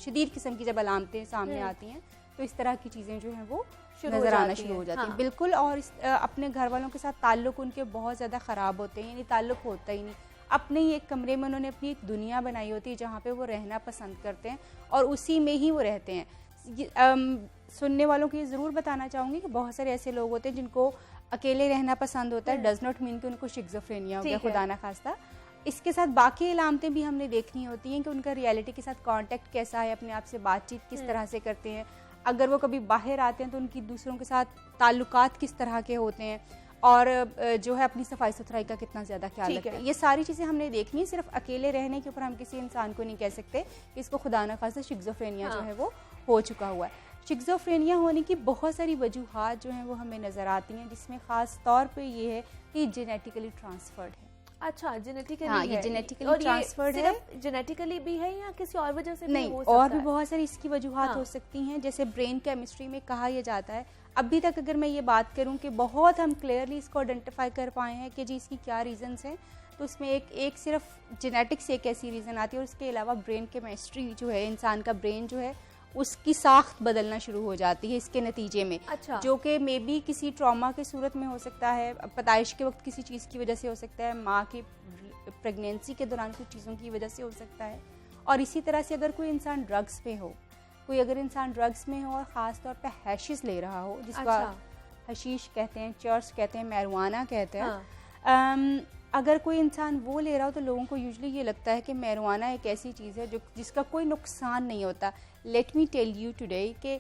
शदीद किस्म की जब अलामतें सामने आती हैं तो इस तरह की चीज़ें जो हैं वो नजर आना शुरू हो जाती हैं। बिल्कुल, और अपने घर वालों के साथ ताल्लुक उनके बहुत ज़्यादा ख़राब होते हैं, यानी ताल्लुक होता ही नहीं। अपने ही एक कमरे में उन्होंने अपनी एक दुनिया बनाई होती है जहाँ पे वो रहना पसंद करते हैं और उसी में ही वो रहते हैं। सुनने वालों को ये ज़रूर बताना चाहूँगी कि बहुत सारे ऐसे लोग होते हैं जिनको अकेले रहना पसंद होता है, डज नॉट मीन कि उनको शिज़ोफ्रेनिया हो गया, खुदा ना खास्ता। इसके साथ बाकी इलामतें भी हमने देखनी होती हैं कि उनका रियलिटी के साथ कांटेक्ट कैसा है, अपने आप से बातचीत किस तरह से करते हैं, अगर वो कभी बाहर आते हैं तो उनकी दूसरों के साथ ताल्लुकात किस तरह के होते हैं, और जो है अपनी सफाई सुथराई का कितना ज़्यादा ख्याल रखते हैं। ये सारी चीज़ें हमने देखनी है। सिर्फ अकेले रहने के ऊपर हम किसी इंसान को नहीं कह सकते कि इसको खुदा न खास्ता शिज़ोफ्रेनिया जो है वो हो चुका हुआ है। शिज़ोफ्रेनिया होने की बहुत सारी वजूहात जो हैं वो हमें नज़र आती हैं, जिसमें ख़ास तौर पे ये है कि जेनेटिकली ट्रांसफर्ड है। अच्छा, जेनेटिकली हाँ, ये जेनेटिकली ट्रांसफर्ड है। जेनेटिकली भी है या किसी और वजह से भी नहीं, हो सकता और भी है? बहुत सारी इसकी वजूहात हो सकती हैं। जैसे ब्रेन केमिस्ट्री में कहा यह जाता है, अभी तक अगर मैं ये बात करूं कि बहुत हम क्लियरली इसको आइडेंटिफाई कर पाए हैं कि जी इसकी क्या रीजंस हैं, तो उसमें एक सिर्फ जेनेटिक्स एक ऐसी रीज़न आती है, और उसके अलावा ब्रेन केमिस्ट्री जो है, इंसान का ब्रेन जो है उसकी साख्त बदलना शुरू हो जाती है इसके नतीजे में। अच्छा। जो कि मे बी किसी ट्रॉमा की सूरत में हो सकता है, पैदाइश के वक्त किसी चीज़ की वजह से हो सकता है, माँ की प्रेगनेंसी के दौरान कुछ चीज़ों की वजह से हो सकता है, और इसी तरह से अगर कोई इंसान ड्रग्स पे हो, अगर इंसान ड्रग्स में हो और ख़ास तौर पे हैशिश ले रहा हो, जिसका हशीश कहते हैं, चर्च कहते हैं, मैरिजुआना कहते हैं, अगर कोई इंसान वो ले रहा हो तो लोगों को यूजुअली ये लगता है कि मैरिजुआना एक ऐसी चीज़ है जो जिसका कोई नुकसान नहीं होता। Let me tell you today कि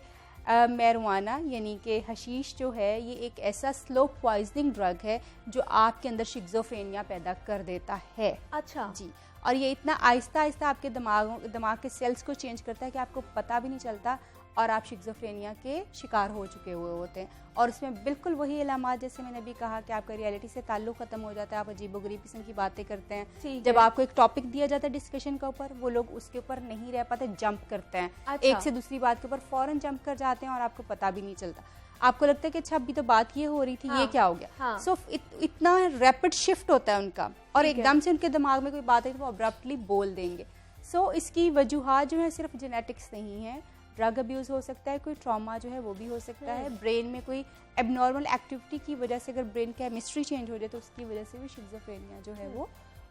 मैरिजुआना यानी कि हशीश जो है ये एक ऐसा स्लो पॉइजनिंग ड्रग है जो आपके अंदर शिज़ोफ्रेनिया पैदा कर देता है। अच्छा जी, और ये इतना आहिस्ता आहिस्ता आपके दिमाग के सेल्स को चेंज करता है कि आपको पता भी नहीं चलता और आप शिज़ोफ्रेनिया के शिकार हो चुके हुए होते हैं। और उसमें बिल्कुल वही अलामात, जैसे मैंने अभी कहा कि आपका रियलिटी से ताल्लुक ख़त्म हो जाता है, आप अजीबोगरीब किस्म की बातें करते हैं। जब आपको एक टॉपिक दिया जाता है डिस्कशन के ऊपर, वो लोग उसके ऊपर नहीं रह पाते, जंप करते हैं। अच्छा। एक से दूसरी बात के ऊपर फ़ौरन जंप कर जाते हैं और आपको पता भी नहीं चलता। आपको लगता है कि अच्छा अभी तो बात ये हो रही थी, ये क्या हो गया। सो इतना रैपिड शिफ्ट होता है उनका, और एकदम से उनके दिमाग में कोई बात है तो वो अब्रप्टली बोल देंगे। सो इसकी वजूहात जो है सिर्फ जेनेटिक्स नहीं है, ड्रग अब्यूज़ हो सकता है, कोई ट्रॉमा जो है वो भी हो सकता है, ब्रेन में कोई एबनॉर्मल एक्टिविटी की वजह से अगर ब्रेन केमिस्ट्री चेंज हो जाए तो उसकी वजह से भी शिज़ोफ्रेनिया जो है वो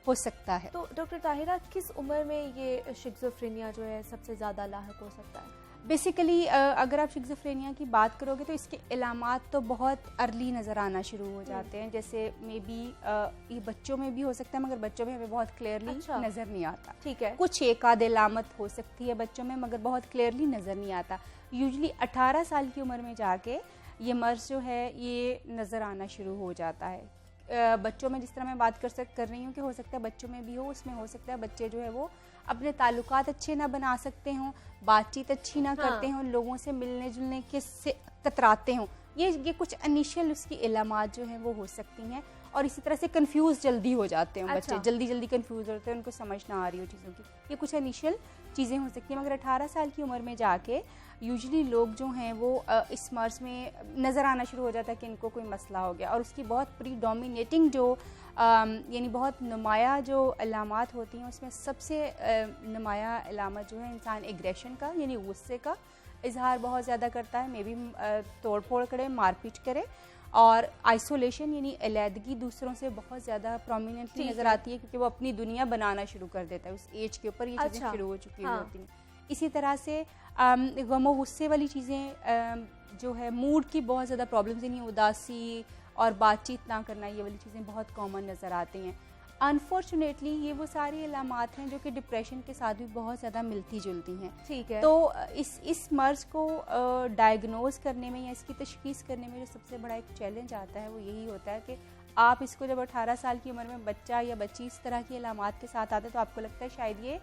हो सकता है। तो डॉक्टर ताहिरा, किस उम्र में ये शिज़ोफ्रेनिया जो है सबसे ज़्यादा लाहक हो सकता है? बेसिकली अगर आप शिज़ोफ्रेनिया की बात करोगे तो इसके इलामात तो बहुत अर्ली नज़र आना शुरू हो जाते हैं। जैसे मे बी ये बच्चों में भी हो सकता है, मगर बच्चों में हमें बहुत क्लियरली नज़र नहीं आता। ठीक है, कुछ एक आध इलामत हो सकती है बच्चों में, मगर बहुत क्लियरली नज़र नहीं आता। यूजुअली 18 साल की उम्र में जाके ये मर्ज़ जो है ये नज़र आना शुरू हो जाता है। बच्चों में जिस तरह मैं बात कर रही हूँ कि हो सकता है बच्चों में भी हो, उसमें हो सकता है बच्चे जो है वो अपने ताल्लुकात अच्छे ना बना सकते हों, बातचीत अच्छी ना करते हों, लोगों से मिलने जुलने के से कतराते हों, ये कुछ इनिशियल उसकी इलामात जो हैं वो हो सकती हैं। और इसी तरह से कंफ्यूज जल्दी हो जाते हैं बच्चे, जल्दी जल्दी कंफ्यूज होते हैं, उनको समझ ना आ रही हो चीज़ों की, ये कुछ इनिशियल चीज़ें हो सकती हैं। मगर 18 साल की उम्र में जाके यूजुअली लोग जो हैं वो इस मर्ज में नज़र आना शुरू हो जाता है कि इनको कोई मसला हो गया। और उसकी बहुत प्रीडोमिनेटिंग जो यानी बहुत नुमाया जो अलामात होती हैं, उसमें सबसे नुमाया अलामत जो है इंसान एग्रेशन का यानी गुस्से का इजहार बहुत ज़्यादा करता है, मे बी तोड़ फोड़ करे, मारपीट करे। और आइसोलेशन यानी अलहदगी दूसरों से बहुत ज़्यादा प्रोमिनेंटली नज़र आती है, क्योंकि वो अपनी दुनिया बनाना शुरू कर देता है उस एज के ऊपर, ये चीज़ें शुरू हो चुकी होती हैं। इसी तरह से गम गुस्से वाली चीज़ें जो है, मूड की बहुत ज़्यादा प्रॉब्लम्स यानी उदासी और बातचीत ना करना, ये वाली चीज़ें बहुत कॉमन नज़र आती हैं। अनफॉर्चुनेटली ये वो सारी अलामात हैं जो कि डिप्रेशन के साथ भी बहुत ज़्यादा मिलती जुलती हैं। ठीक है। तो इस मर्ज़ को डायग्नोज करने में या इसकी तशख़ीस करने में जो सबसे बड़ा एक चैलेंज आता है वो यही होता है कि आप इसको जब 18 साल की उम्र में बच्चा या बच्ची इस तरह की अलामात के साथ आते हैं तो आपको लगता है शायद ये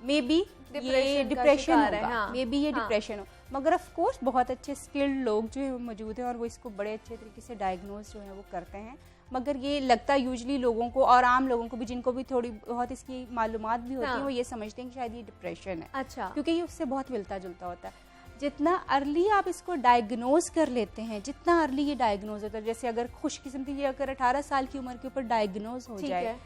मे बी ये डिप्रेशन होगा, मे बी ये डिप्रेशन हो। मगर ऑफ कोर्स बहुत अच्छे स्किल्ड लोग जो है वो मौजूद हैं और वो इसको बड़े अच्छे तरीके से डायग्नोज जो है वो करते हैं। मगर ये लगता है यूजुअली लोगों को और आम लोगों को भी, जिनको भी थोड़ी बहुत इसकी मालूमात भी होती है, वो ये समझते हैं कि शायद ये डिप्रेशन है। अच्छा। क्योंकि ये उससे बहुत मिलता जुलता होता है। जितना अर्ली आप इसको डायग्नोज कर लेते हैं, जितना अर्ली ये डायग्नोज होता है, जैसे अगर खुशकिस्मती ये अगर 18 साल की उम्र के ऊपर डायग्नोज हो जाए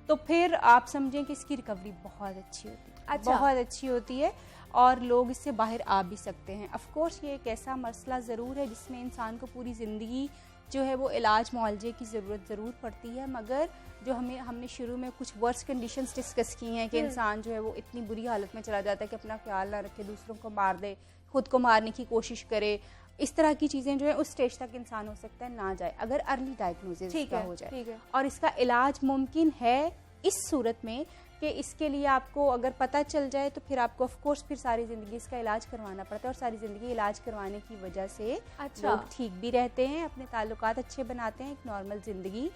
तो फिर आप समझें कि इसकी रिकवरी बहुत अच्छी होती है, बहुत अच्छी होती है और लोग इससे बाहर आ भी सकते हैं। ऑफ कोर्स ये एक ऐसा मसला ज़रूर है जिसमें इंसान को पूरी ज़िंदगी जो है वो इलाज मुआलजे की ज़रूरत ज़रूर पड़ती है। मगर जो हमने शुरू में कुछ वर्स कंडीशंस डिस्कस की हैं कि इंसान जो है वो इतनी बुरी हालत में चला जाता है कि अपना ख्याल ना रखे, दूसरों को मार दे, खुद को मारने की कोशिश करे, इस तरह की चीज़ें जो है उस स्टेज तक इंसान हो सकता है ना जाए अगर अर्ली डायग्नोसिस इसका हो जाए। और इसका इलाज मुमकिन है इस सूरत में कि इसके लिए आपको अगर पता चल जाए तो फिर आपको ऑफ कोर्स फिर सारी ज़िंदगी इसका इलाज करवाना पड़ता है। और सारी ज़िंदगी इलाज करवाने की वजह से लोग ठीक भी रहते हैं, अपने ताल्लुकात अच्छे बनाते हैं, एक नॉर्मल ज़िंदगी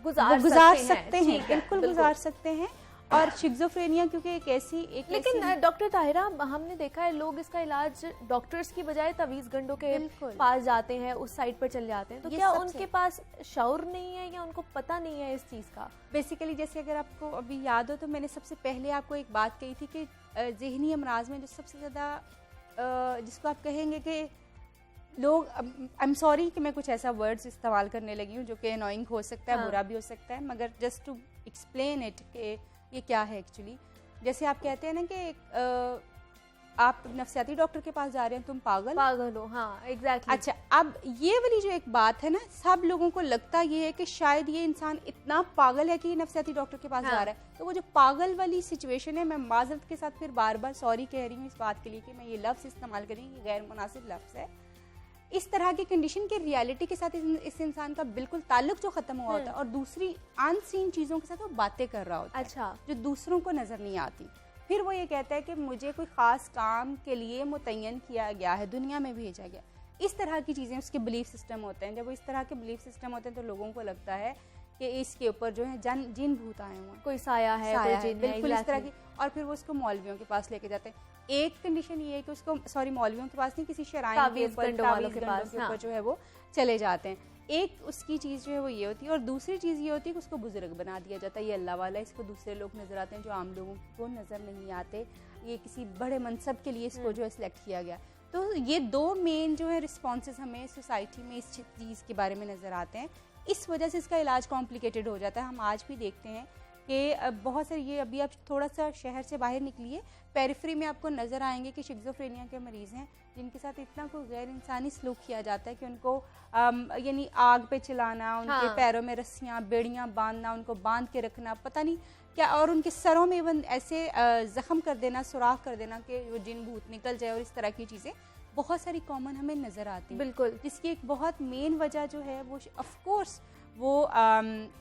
गुजार सकते हैं, बिल्कुल गुजार सकते हैं। और शिज़ोफ्रेनिया क्योंकि एक ऐसी लेकिन डॉक्टर ताहिरा, हमने देखा है लोग इसका इलाज डॉक्टर्स की बजाय तवीज़ गंडों के पास जाते हैं, उस साइड पर चले जाते हैं, तो क्या उनके पास शऊर नहीं है या उनको पता नहीं है इस चीज़ का? बेसिकली जैसे अगर आपको अभी याद हो तो मैंने सबसे पहले आपको एक बात कही थी कि ज़हनी अमराज में जो सबसे ज़्यादा जिसको आप कहेंगे कि लोग, आई एम सॉरी कि मैं कुछ ऐसा वर्ड्स इस्तेमाल करने लगी हूँ जो कि अनोइंग हो सकता है, बुरा भी हो सकता है, मगर जस्ट टू एक्सप्लेन इट कि ये क्या है एक्चुअली। जैसे आप कहते हैं ना कि आप नफ्सियाती डॉक्टर के पास जा रहे हैं, तुम पागल हो। हाँ, एग्जैक्टली। अच्छा, अब ये वाली जो एक बात है ना, सब लोगों को लगता ये है कि शायद ये इंसान इतना पागल है कि ये नफ्सियाती डॉक्टर के पास जा रहा है। तो वो जो पागल वाली सिचुएशन है, मैं माजरत के साथ फिर बार बार सॉरी कह रही हूँ इस बात के लिए कि मैं ये लफ्ज़ इस्तेमाल कर रही हूँ, ये गैर मुनासिब लफ्ज़ है। इस तरह की कंडीशन के रियलिटी के साथ इस इंसान का बिल्कुल ताल्लुक जो खत्म हुआ होता है और दूसरी अनसीन चीज़ों के साथ वो बातें कर रहा होता है जो दूसरों को नज़र नहीं आती। फिर वो ये कहता है कि मुझे कोई ख़ास काम के लिए मुतय्यन किया गया है, दुनिया में भेजा गया। इस तरह की चीज़ें उसके बिलीफ सिस्टम होते हैं। जब वो इस तरह के बिलीफ सिस्टम होते हैं तो लोगों को लगता है कि इसके ऊपर जो है जिन भूत आए हुए हैं, कोई साया है, कोई जिन है, बिल्कुल इस तरह की। और फिर वो उसको मौलवियों के पास लेके जाते हैं। एक कंडीशन ये है कि उसको मौलवियों के पास नहीं, किसी शराइन के ऊपर जो है वो चले जाते हैं। एक उसकी चीज़ जो है वो ये होती है और दूसरी चीज़ ये होती है कि उसको बुजुर्ग बना दिया जाता है। ये अल्लाह वाला, इसको दूसरे लोग नज़र आते हैं जो आम लोगों को नज़र नहीं आते। ये किसी बड़े मनसब के लिए इसको जो है सिलेक्ट किया गया। तो ये दो मेन जो है रिस्पॉन्सेज हमें सोसाइटी में इस चीज़ के बारे में नज़र आते हैं। इस वजह से इसका इलाज कॉम्प्लिकेटेड हो जाता है। हम आज भी देखते हैं कि बहुत सारे, ये अभी आप थोड़ा सा शहर से बाहर निकलिए, पेरिफेरी में आपको नज़र आएंगे कि शिज़ोफ्रेनिया के मरीज़ हैं जिनके साथ इतना कोई गैर इंसानी सलूक किया जाता है कि उनको यानी आग पे चलाना, उनके पैरों में रस्सियाँ बेड़ियाँ बांधना, उनको बांध के रखना, पता नहीं क्या, और उनके सरों में इवन ऐसे ज़ख्म कर देना, सुराख कर देना कि वो जिन भूत निकल जाए, और इस तरह की चीज़ें बहुत सारी कॉमन हमें नज़र आती हैं। बिल्कुल। जिसकी एक बहुत मेन वजह जो है वो ऑफ कोर्स वो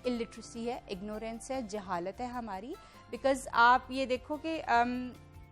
इलिटरेसी है, इग्नोरेंस है, जहालत है हमारी। बिकॉज आप ये देखो कि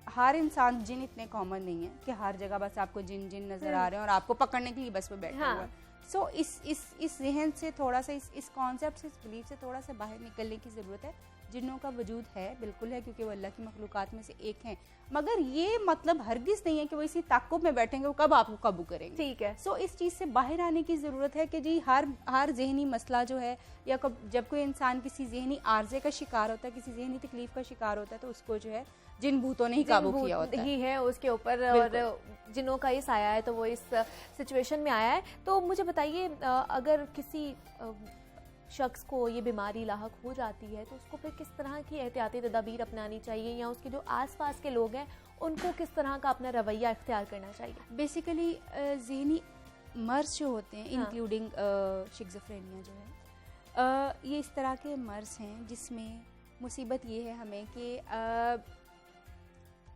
हर इंसान, जिन इतने कॉमन नहीं है कि हर जगह बस आपको जिन नज़र आ रहे हैं और आपको पकड़ने के लिए बस वो बैठे हुए हैं। सो इस जहन से थोड़ा सा, इस कॉन्सेप्ट से, इस बिलीफ से थोड़ा सा बाहर निकलने की ज़रूरत है। जिन्नों का वजूद है, बिल्कुल है, क्योंकि वो अल्लाह की मखलूक़ात में से एक हैं, मगर ये मतलब हरगिज़ नहीं है कि वो इसी ताक़ुब में बैठेंगे वो कब आपको काबू करेंगे। ठीक है। सो इस चीज़ से बाहर आने की ज़रूरत है कि जी हर ज़हनी मसला जो है, या जब कोई इंसान किसी ज़हनी आर्जे का शिकार होता है, किसी ज़हनी तकलीफ़ का शिकार होता है, तो उसको जो है जिन भूतों ने ही काबू किया होता ही है उसके ऊपर, और जिनों का इस आया है तो वो इस सिचुएशन में आया है। तो मुझे बताइए, अगर किसी शख्स को ये बीमारी लाहक हो जाती है तो उसको फिर किस तरह की एहतियाती तदाबीर अपनानी चाहिए, या उसके जो आसपास के लोग हैं उनको किस तरह का अपना रवैया इख्तियार करना चाहिए? बेसिकली ज़हनी मर्ज जो होते हैं, इंक्लूडिंग शिज़ोफ्रेनिया जो है, ये इस तरह के मर्ज हैं जिसमें मुसीबत ये है हमें कि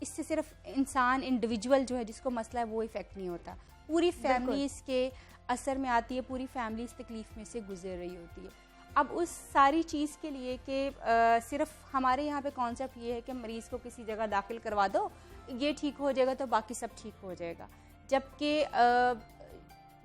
इससे सिर्फ इंसान इंडिविजुअल जो है जिसको मसला है वो इफ़ेक्ट नहीं होता, पूरी फैमिली इसके असर में आती है, पूरी फैमिली इस तकलीफ़ में से गुजर रही होती है। अब उस सारी चीज़ के लिए कि सिर्फ हमारे यहाँ पे कॉन्सेप्ट ये है कि मरीज़ को किसी जगह दाखिल करवा दो, ये ठीक हो जाएगा तो बाकी सब ठीक हो जाएगा, जबकि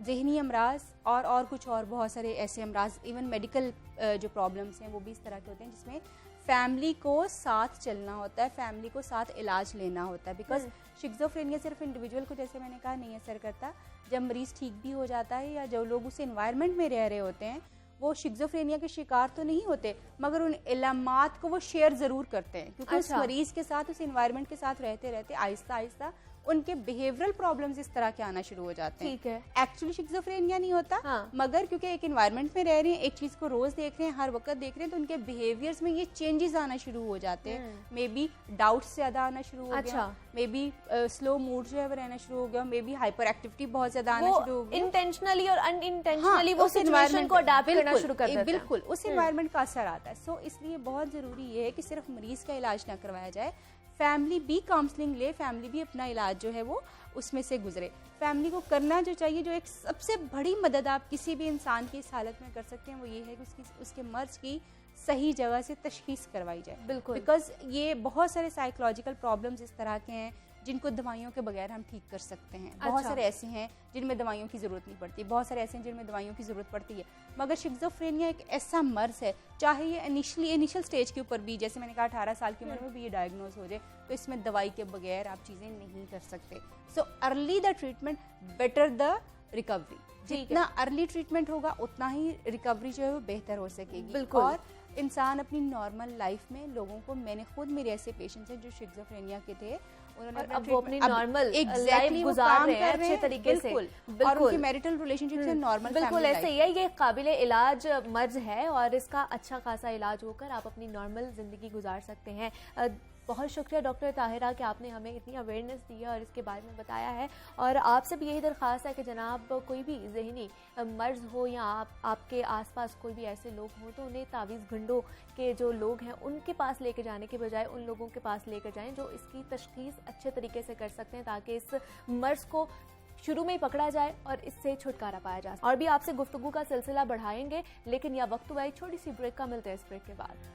ज़हनी अमराज और कुछ और बहुत सारे ऐसे अमराज, इवन मेडिकल जो प्रॉब्लम्स हैं वो भी इस तरह के होते हैं जिसमें फैमिली को साथ चलना होता है, फैमिली को साथ इलाज लेना होता है। बिकॉज शिज़ोफ्रेनिया सिर्फ इंडिविजुअल को, जैसे मैंने कहा, नहीं असर करता। जब मरीज़ ठीक भी हो जाता है या जो लोग उस एनवायरनमेंट में रह रहे होते हैं वो शिज़ोफ्रेनिया के शिकार तो नहीं होते, मगर उन इलामात को वो शेयर ज़रूर करते हैं, क्योंकि उस मरीज़ के साथ, उस एनवायरनमेंट के साथ रहते रहते आहिस्ता आहिस्ता उनके बिहेवियरल प्रॉब्लम्स इस तरह के आना शुरू हो जाते हैं। ठीक है। एक्चुअली शिज़ोफ्रेनिया नहीं होता, मगर क्योंकि एक एनवायरनमेंट में रह रहे हैं, एक चीज़ को रोज़ देख रहे हैं, हर वक्त देख रहे हैं, तो उनके बिहेवियर्स में ये चेंजेस आना शुरू हो जाते हैं। मे बी डाउट्स ज़्यादा आना शुरू हो गया, मे बी स्लो मूड जो है वो रहना शुरू हो गया, मे बी हाइपर एक्टिविटी बहुत ज़्यादा आना शुरू हो गया, इंटेंशनली और अनइंटेंशनली वो सिचुएशन को अडॉप्ट करना शुरू कर देते हैं। बिल्कुल उस एनवायरनमेंट का असर आता है। सो इसलिए बहुत ज़रूरी ये है कि सिर्फ मरीज़ का इलाज ना करवाया जाए, फैमिली भी काउंसलिंग ले, फैमिली भी अपना इलाज जो है वो उसमें से गुजरे। फैमिली को करना जो चाहिए, जो एक सबसे बड़ी मदद आप किसी भी इंसान की इस हालत में कर सकते हैं, वो ये है कि उसके मर्ज की सही जगह से तशखीस करवाई जाए। बिल्कुल, बिकॉज ये बहुत सारे साइकोलॉजिकल प्रॉब्लम्स इस तरह के हैं जिनको दवाइयों के बगैर हम ठीक कर सकते हैं। बहुत सारे ऐसे हैं जिनमें दवाइयों की ज़रूरत नहीं पड़ती, बहुत सारे ऐसे हैं जिनमें दवाइयों की ज़रूरत पड़ती है, मगर शिज़ोफ्रेनिया एक ऐसा मर्ज है, चाहे ये इनिशियल स्टेज के ऊपर भी, जैसे मैंने कहा 18 साल की उम्र में भी ये डायग्नोज हो जाए, तो इसमें दवाई के बगैर आप चीज़ें नहीं कर सकते। So early the treatment better the recovery. जितना अर्ली ट्रीटमेंट होगा उतना ही रिकवरी जो है वो बेहतर हो सकेगी। और इंसान अपनी नॉर्मल लाइफ में लोगों को, मैंने खुद, मेरे ऐसे पेशेंट्स हैं जो शिज़ोफ्रेनिया के थे, उन्होंने अब वो अपनी नॉर्मल लाइफ गुजार रहे हैं अच्छे तरीके से, और उनके मैरिटल रिलेशनशिप से नॉर्मल, बिल्कुल ऐसे ही है। ये काबिले इलाज मर्ज है और इसका अच्छा खासा इलाज होकर आप अपनी नॉर्मल जिंदगी गुजार सकते हैं। बहुत शुक्रिया डॉक्टर ताहिरा कि आपने हमें इतनी अवेयरनेस दी है और इसके बारे में बताया है। और आपसे भी यही दरख्वास्त है कि जनाब कोई भी जहनी मर्ज हो या आपके आसपास कोई भी ऐसे लोग हों तो उन्हें तावीज़ घंडों के जो लोग हैं उनके पास लेकर जाने के बजाय उन लोगों के पास लेकर जाएं जो इसकी तशख़ीस अच्छे तरीके से कर सकते हैं, ताकि इस मर्ज को शुरू में ही पकड़ा जाए और इससे छुटकारा पाया जाए। और भी आपसे गुफ्तगू का सिलसिला बढ़ाएंगे, लेकिन यह वक्त हुआ एक छोटी सी ब्रेक का। मिलते हैं इस ब्रेक के बाद।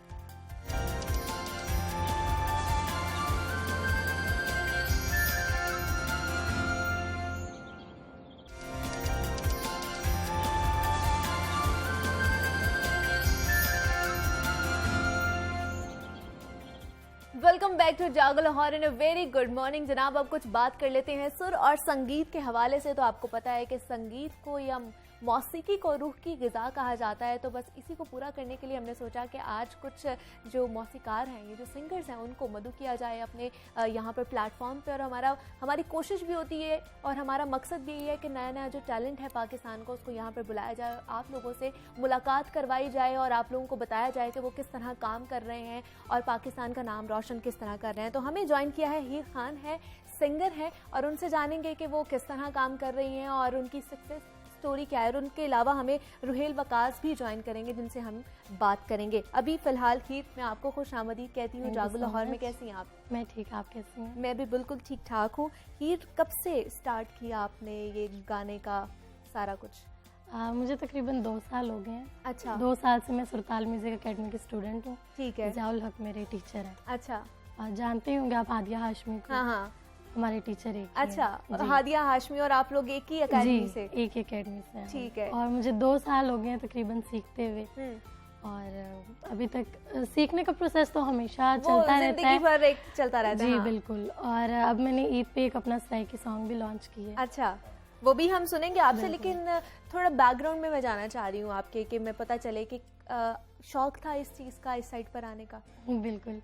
वेलकम बैक टू जागो Lahore and a very good morning. जनाब अब कुछ बात कर लेते हैं सुर और संगीत के हवाले से। तो आपको पता है कि संगीत को या मौसीकी को रूह की ग़िज़ा कहा जाता है, तो बस इसी को पूरा करने के लिए हमने सोचा कि आज कुछ जो मौसीकार हैं, ये जो सिंगर्स हैं, उनको मदऊ किया जाए अपने यहाँ पर प्लेटफॉर्म पे। और हमारी कोशिश भी होती है और हमारा मकसद भी यही है कि नया नया जो टैलेंट है पाकिस्तान को, उसको यहाँ पर बुलाया जाए, आप लोगों से मुलाकात करवाई जाए और आप लोगों को बताया जाए कि वो किस तरह काम कर रहे हैं और पाकिस्तान का नाम रोशन किस तरह कर रहे हैं। तो हमें ज्वाइन किया है हीर खान है, सिंगर है, और उनसे जानेंगे कि वो किस तरह काम कर रही हैं और उनकी सक्सेस स्टोरी क्या है। और उनके अलावा हमें रुहेल वकास भी ज्वाइन करेंगे जिनसे हम बात करेंगे। अभी फिलहाल हीर, मैं आपको खुश आमदीद कहती हूँ जागो लाहौर में। कैसी हैं आप? मैं ठीक, आप कैसी हैं? मैं भी बिल्कुल ठीक ठाक हूँ। हीर, कब से स्टार्ट किया आपने ये गाने का सारा कुछ? मुझे तकरीबन 2 साल हो गए हैं। अच्छा। 2 साल से मैं सुरताल म्यूजिक अकेडमी की स्टूडेंट हूँ। ठीक है। ज़ियाउल हक मेरे टीचर हैं। अच्छा। जानते होंगे आप हादिया हाशमी को? हाँ हाँ, हमारे टीचर एक। अच्छा, हादिया हाशमी और आप लोग एक ही अकेडमी से? एक ही अकेडमी से। ठीक है। और मुझे 2 साल हो गए हैं तकरीबन सीखते हुए। और अभी तक सीखने का प्रोसेस तो हमेशा वो चलता रहता जिंदगी है। भर एक चलता रहता है। जी हाँ। बिल्कुल। और अब मैंने ईद पे एक अपना सराइकी सॉन्ग भी लॉन्च किया है। अच्छा, वो भी हम सुनेंगे आपसे, लेकिन थोड़ा बैकग्राउंड में मैं जानना चाह रही हूँ आपके, कि मैं पता चले कि शौक था इस चीज़ का, इस साइड पर आने का। बिल्कुल।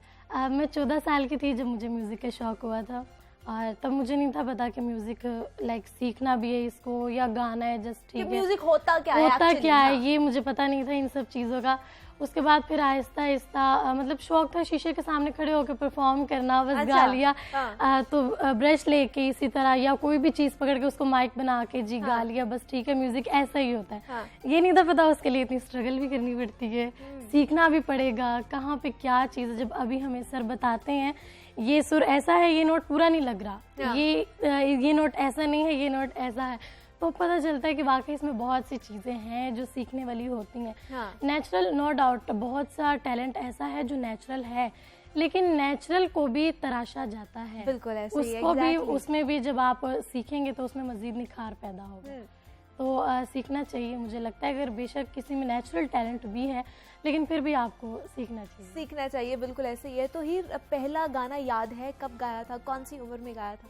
मैं 14 साल की थी जब मुझे म्यूज़िक का शौक हुआ था, और तब मुझे नहीं था पता कि म्यूज़िक लाइक सीखना भी है इसको, या गाना है जस्ट ठीक है। म्यूजिक होता क्या है, होता actually? क्या है हाँ। ये मुझे पता नहीं था इन सब चीज़ों का। उसके बाद फिर आहिस्ता आहिस्ता मतलब शौक था शीशे के सामने खड़े होकर परफॉर्म करना, बस अच्छा, गा लिया। हाँ। तो ब्रश लेके इसी तरह या कोई भी चीज़ पकड़ के उसको माइक बना के जी गा लिया, बस ठीक है। म्यूजिक ऐसा ही होता है। हाँ। ये नहीं था पता उसके लिए इतनी स्ट्रगल भी करनी पड़ती है, सीखना भी पड़ेगा कहाँ पे क्या चीज़ है। जब अभी हमें सर बताते हैं ये सुर ऐसा है, ये नोट पूरा नहीं लग रहा, हाँ। ये नोट ऐसा नहीं है, ये नोट ऐसा है, तो पता चलता है कि वाकई इसमें बहुत सी चीज़ें हैं जो सीखने वाली होती हैं। हाँ। नेचुरल नो डाउट बहुत सा टैलेंट ऐसा है जो नेचुरल है, लेकिन नेचुरल को भी तराशा जाता है। बिल्कुल ऐसे ही, उसको भी, exactly। उसमें भी जब आप सीखेंगे तो उसमें मजीद निखार पैदा होगा। तो सीखना चाहिए। मुझे लगता है अगर बेशक किसी में नेचुरल टैलेंट भी है, लेकिन फिर भी आपको सीखना चाहिए। सीखना चाहिए, बिल्कुल ऐसे ही है। तो हीर, पहला गाना याद है कब गाया था, कौन सी उम्र में गाया था?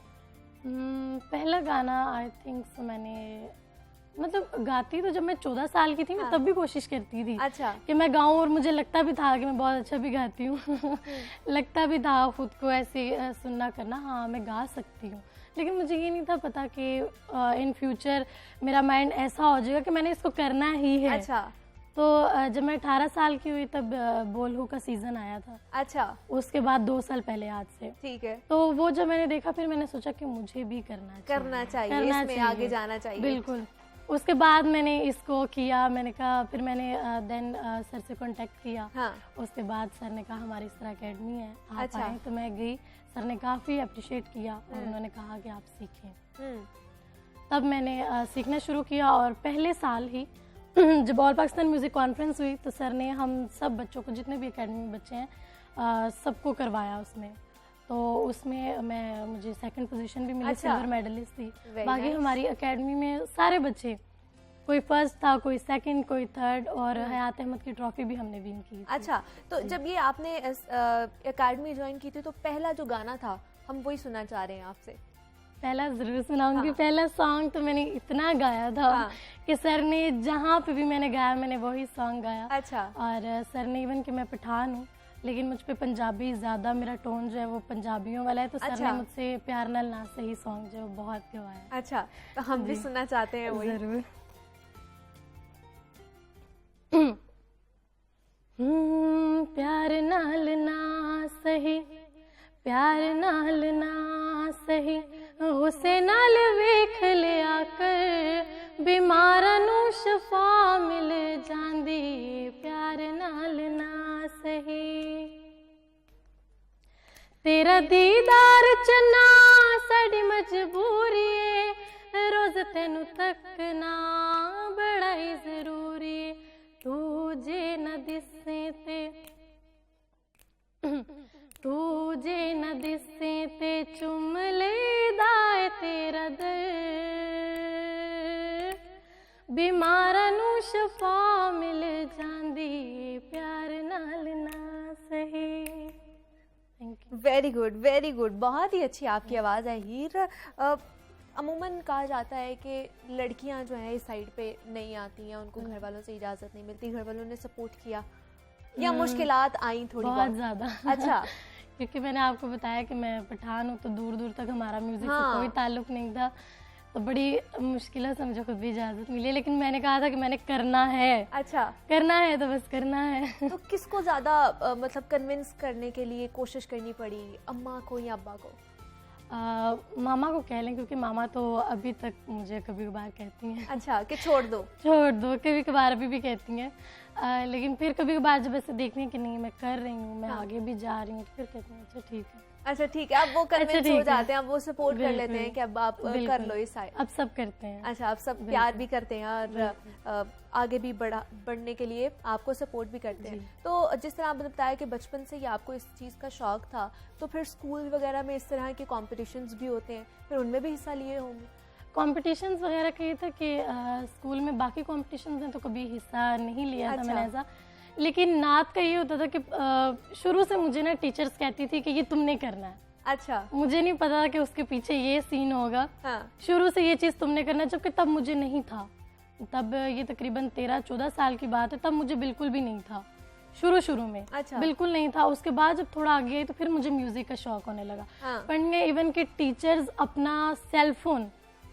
पहला गाना आई थिंक मैंने मतलब गाती तो जब मैं 14 साल की थी, मैं तब भी कोशिश करती थी अच्छा। कि मैं गाऊं, और मुझे लगता भी था कि मैं बहुत अच्छा भी गाती हूँ। लगता भी था खुद को ऐसे सुनना करना, हाँ मैं गा सकती हूँ। लेकिन मुझे ये नहीं था पता कि इन फ्यूचर मेरा माइंड ऐसा हो जाएगा कि मैंने इसको करना ही है। अच्छा। तो जब मैं 18 साल की हुई तब बोलहू का सीजन आया था। अच्छा। उसके बाद 2 साल पहले आज से, ठीक है। तो वो जब मैंने देखा फिर मैंने सोचा कि मुझे भी करना चाहिए, इसमें आगे जाना चाहिए। बिल्कुल। उसके बाद मैंने इसको किया, मैंने कहा, फिर मैंने देन सर से कांटेक्ट किया। हाँ। उसके बाद सर ने कहा हमारी इस तरह अकेडमी है, आप अच्छा। आएं, तो मैं गई। सर ने काफ़ी अप्रिशिएट किया और उन्होंने कहा कि आप सीखें। तब मैंने सीखना शुरू किया, और पहले साल ही जब ऑल पाकिस्तान म्यूज़िक कॉन्फ्रेंस हुई तो सर ने हम सब बच्चों को, जितने भी एकेडमी में बच्चे हैं, सबको करवाया उसमें। तो उसमें मुझे सेकंड पोजीशन भी मिली। अच्छा। सिल्वर मेडलिस्ट थी। Very बाकी nice। हमारी एकेडमी में सारे बच्चे, कोई फर्स्ट था, कोई सेकंड, कोई थर्ड, और हयात अहमद की ट्रॉफी भी हमने विन की थी। अच्छा, तो जब ये आपने एकेडमी ज्वाइन की थी तो पहला जो गाना था हम वही सुनना चाह रहे हैं आपसे। पहला जरूर सुनाऊंगी। हाँ। पहला सॉन्ग तो मैंने इतना गाया था हाँ। कि सर ने जहाँ पे भी मैंने गाया मैंने वही सॉन्ग गाया। अच्छा। और सर ने, इवन कि मैं पठान हूँ लेकिन मुझ पे पंजाबी ज़्यादा, मेरा टोन जो है वो पंजाबियों वाला है, तो सर अच्छा। ने मुझसे प्यार नाल ना सही सॉन्ग जो है वो बहुत गवाया। अच्छा, तो हम भी सुनना चाहते हैं वही। जरूर। प्यार नाल ना सही, प्यार नाल ना सही, गुस्से नाल वेख लिया कर, बीमारां नूं शफा मिल जांदी, प्यार नाल ना सही। तेरा दीदार चन्ना साडी मजबूरी है, रोज तेनू तकना बड़ा ही जरूरी है, तू जे न दिसे ते तुझे न दिसे ते चुम लेदा है तेरा दर, बीमारां नूं शफा मिल जांदी, प्यार नाल ना सही। Thank you. Very good, very good, बहुत ही अच्छी आपकी आवाज़ है हीर। अमूमन कहा जाता है कि लड़कियां जो है इस साइड पे नहीं आती हैं, उनको घर वालों से इजाज़त नहीं मिलती, घर वालों ने सपोर्ट किया या मुश्किलात आई थोड़ी बहुत ज़्यादा। अच्छा। क्योंकि मैंने आपको बताया कि मैं पठान हूँ, तो दूर दूर तक हमारा म्यूज़िक हाँ। से कोई ताल्लुक़ नहीं था, तो बड़ी मुश्किल से मुझे खुद भी इजाज़त मिली, लेकिन मैंने कहा था कि मैंने करना है। अच्छा। करना है तो बस करना है। तो किसको ज़्यादा मतलब कन्विंस करने के लिए कोशिश करनी पड़ी, अम्मा को या अब्बा को? मामा को कह लें, क्योंकि मामा तो अभी तक मुझे कभी कभार कहती हैं अच्छा कि छोड़ दो। छोड़ दो, कभी कभार अभी भी कहती हैं। लेकिन फिर कभी कभार जब ऐसे देखती हैं कि नहीं मैं कर रही हूँ, मैं आगे भी जा रही हूँ, तो फिर कहती हैं अच्छा ठीक है। अच्छा ठीक है, अब वो कन्विंस ठीक हो है। जाते हैं, अब वो सपोर्ट कर बिल्कुल। लेते हैं कि अब आप कर बिल्कुल। लो इस साइड। अब सब करते हैं। अच्छा, आप सब प्यार भी करते हैं और आगे भी बढ़ने के लिए आपको सपोर्ट भी करते हैं। तो जिस तरह आपने बताया कि बचपन से ही आपको इस चीज़ का शौक था, तो फिर स्कूल वगैरह में इस तरह के कॉम्पिटिशन्स भी होते हैं, फिर उनमें भी हिस्सा लिए होंगे? कॉम्पिटिशन्स वगैरह का ये था कि स्कूल में बाकी कॉम्पिटिशन्स में तो कभी हिस्सा नहीं लिया था मैंने ऐसा, लेकिन नात का ये होता था कि शुरू से मुझे ना टीचर्स कहती थी कि ये तुमने करना है। अच्छा, मुझे नहीं पता था कि उसके पीछे ये सीन होगा। हाँ। शुरू से ये चीज़ तुमने करना है, जबकि तब मुझे नहीं था। तब ये तकरीबन 13-14 साल की बात है, तब मुझे बिल्कुल भी नहीं था शुरू में। अच्छा। बिल्कुल नहीं था। उसके बाद जब थोड़ा आगे आई तो फिर मुझे म्यूजिक का शौक होने लगा। हाँ। पढ़ने इवन के टीचर्स अपना सेल फोन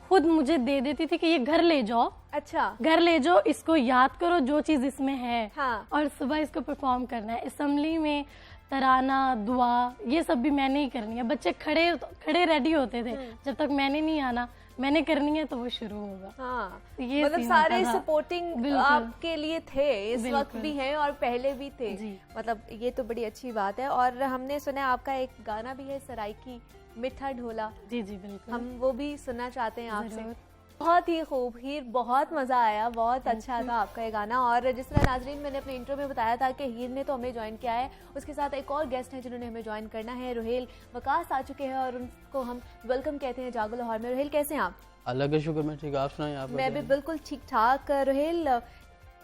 खुद मुझे दे देती थी कि ये घर ले जाओ। अच्छा, घर ले जाओ, इसको याद करो जो चीज़ इसमें है। हाँ। और सुबह इसको परफॉर्म करना है। असेंबली में तराना, दुआ, ये सब भी मैंने ही करनी है। बच्चे खड़े रेडी होते थे, जब तक मैंने नहीं आना, मैंने करनी है तो वो शुरू होगा। हाँ। ये मतलब सीन सारे होता था। सपोर्टिंग बिल्कुल। आपके लिए थे, इस बिल्कुल। वक्त भी हैं और पहले भी थे। जी। मतलब ये तो बड़ी अच्छी बात है। और हमने सुना है आपका एक गाना भी है सराइकी मिठा ढोला, जी जी बिल्कुल। हम वो भी सुनना चाहते हैं आपसे। ज़रूर। बहुत ही खूब हीर, बहुत मज़ा आया, बहुत अच्छा था आपका ये गाना। और जिस तरह नाजरीन मैंने अपने इंट्रो में बताया था कि हीर ने तो हमें ज्वाइन किया है, उसके साथ एक और गेस्ट हैं जिन्होंने हमें ज्वाइन करना है। रुहेल वकास आ चुके हैं और उनको हम वेलकम कहते हैं जागो लाहौर में। रुहेल कैसे हैं आप? अल्लाह का शुक्र, मैं ठीक। आप सुनाइए। आप मैं भी बिल्कुल ठीक ठाक। रुहेल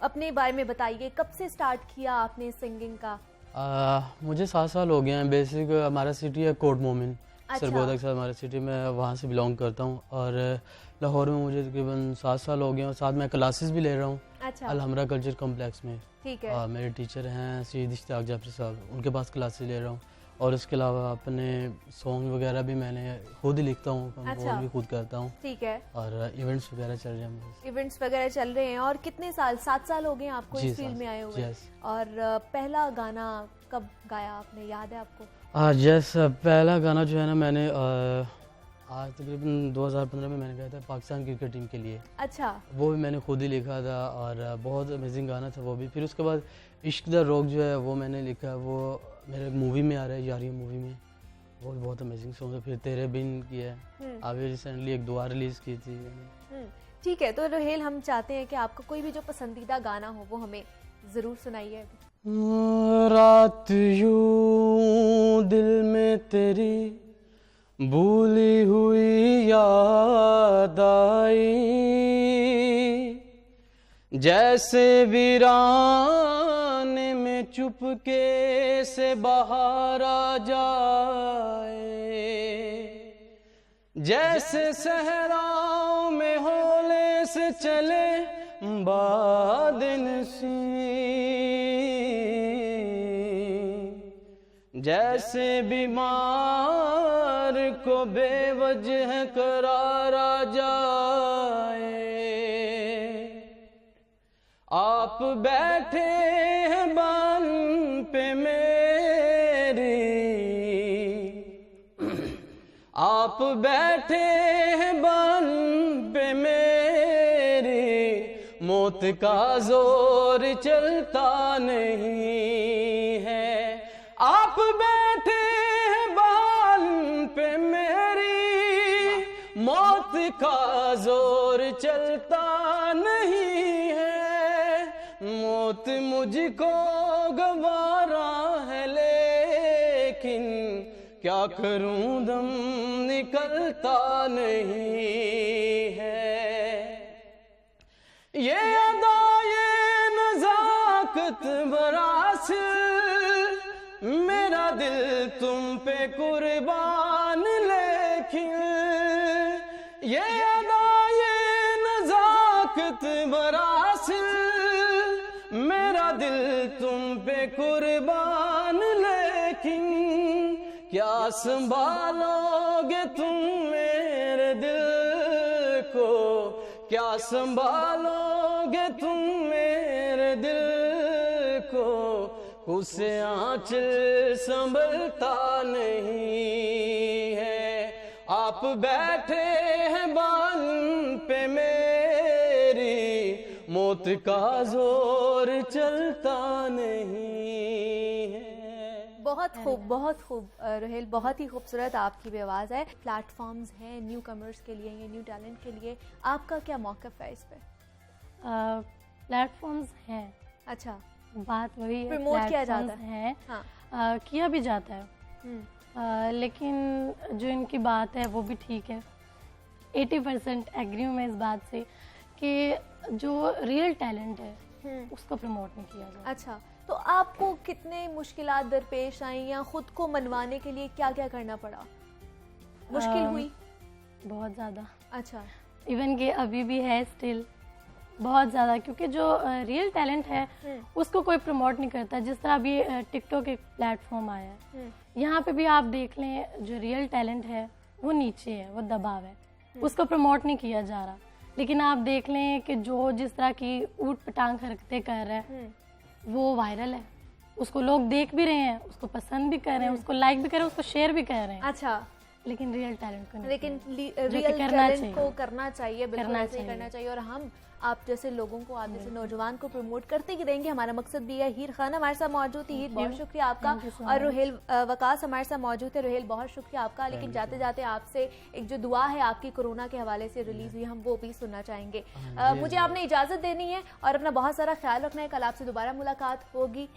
अपने बारे में बताइए, कब से स्टार्ट किया आपने सिंगिंग का? मुझे 7 साल हो गए हैं। बेसिक हमारा सिटी है कोट मोमिन, अच्छा। सरगोदा के साथ हमारा सिटी में, वहाँ से बिलोंग करता हूँ। और लाहौर में मुझे तकरीबन 7 साल हो गए हैं और साथ में क्लासेस भी ले रहा हूँ अच्छा, अलहमरा कल्चर कम्प्लेक्स में। ठीक है। मेरे टीचर हैं सईद इश्तियाक जाफरी साहब, उनके पास क्लासेस ले रहा हूँ। और उसके अलावा अपने सॉन्ग वगैरह भी मैंने खुद ही लिखता हूँ, अच्छा। वो भी खुद करता हूँ। ठीक है। और इवेंट्स वगैरह चल रहे हैं। इवेंट्स वगैरह चल रहे हैं। और कितने साल? 7 साल हो गए हैं आपको जी, इस फील्ड में आए हुए? यस। और पहला गाना कब गाया आपने, याद है आपको? यस, पहला गाना जो है ना मैंने आज तकरीबन 2015 में मैंने गाया था पाकिस्तान क्रिकेट टीम के लिए। अच्छा, वो भी मैंने खुद ही लिखा था और बहुत अमेजिंग गाना था वो भी। फिर उसके बाद इश्क दा रोग जो है वो मैंने लिखा, वो मेरे मूवी में आ रहा है, यारी मूवी में, वो भी बहुत अमेजिंग सॉन्ग है। फिर तेरे बिन की है, अभी रिसेंटली एक दुआ रिलीज़ की थी। ठीक है। तो रुहेल हम चाहते हैं कि आपका कोई भी जो पसंदीदा गाना हो वो हमें ज़रूर सुनाइए। रात यूं दिल में तेरी भूली हुई याद आई, जैसे वीराने में चुपके से बाहर आ जाए, जैसे सहराओं में होले से चले बादनसी, जैसे बीमार को बेवजह करार आ जाए। आप बैठे हैं बान पे मेरी, आप बैठे हैं बान पे मेरी, मौत का जोर चलता नहीं है। आप बैठे हैं बाल पे मेरी, मौत का जोर चलता नहीं है। मौत मुझको गवारा है लेकिन क्या करूं दम निकलता नहीं है। ये अदा ये नजाकत बरास, मेरा दिल तुम पे कुर्बान, लेकिन ये अदा ये नजाकत बरास, मेरा दिल तुम पे कुर्बान, लेकिन क्या संभालोगे तुम मेरे दिल को, क्या संभालोगे तुम मेरे दिल को, उसे आंचल संभलता नहीं है। आप बैठे हैं बाल पे मेरी, मौत का जोर चलता नहीं है। बहुत खूब, बहुत खूब रुहेल, बहुत ही खूबसूरत आपकी भी आवाज़ है। प्लेटफॉर्म्स हैं न्यू कमर्स के लिए, ये न्यू टैलेंट के लिए, आपका क्या मौक़िफ़ है इस पे? प्लेटफॉर्म्स हैं। अच्छा, बात वही है, प्रमोट किया जाता platforms हैं। हाँ। किया भी जाता है। लेकिन जो इनकी बात है वो भी ठीक है। 80% एग्री हूँ मैं इस बात से कि जो रियल टैलेंट है उसको प्रमोट नहीं किया जाता। अच्छा, तो आपको कितने मुश्किलात दरपेश आई या खुद को मनवाने के लिए क्या क्या करना पड़ा? मुश्किल हुई? बहुत ज़्यादा। अच्छा। इवन कि अभी भी है स्टिल बहुत ज़्यादा, क्योंकि जो रियल टैलेंट है उसको कोई प्रमोट नहीं करता। जिस तरह अभी टिकटॉक एक प्लेटफॉर्म आया है, यहाँ पे भी आप देख लें जो रियल टैलेंट है वो नीचे है, वो दबाव है, उसको प्रमोट नहीं किया जा रहा। लेकिन आप देख लें कि जो जिस तरह की ऊट पटांग हरकतें कर रहे हैं वो वायरल है, उसको लोग देख भी रहे हैं, उसको पसंद भी कर रहे हैं, उसको लाइक भी कर रहे हैं, उसको शेयर भी कर रहे हैं। अच्छा। लेकिन रियल टैलेंट को नहीं, लेकिन रियल टैलेंट को करना चाहिए, बिल्कुल ऐसे ही करना चाहिए। और हम आप जैसे लोगों को, आप जैसे नौजवान को प्रमोट करते ही रहेंगे, हमारा मकसद भी है। हीर खान हमारे साथ मौजूद थी, हीर बहुत शुक्रिया आपका। और रोहेल वकास हमारे साथ मौजूद है, रोहेल बहुत शुक्रिया आपका। लेकिन जाते जाते आपसे एक जो दुआ है आपकी कोरोना के हवाले से रिलीज हुई, हम वो भी सुनना चाहेंगे। मुझे आपने इजाजत देनी है और अपना बहुत सारा ख्याल रखना है। कल आपसे दोबारा मुलाकात होगी।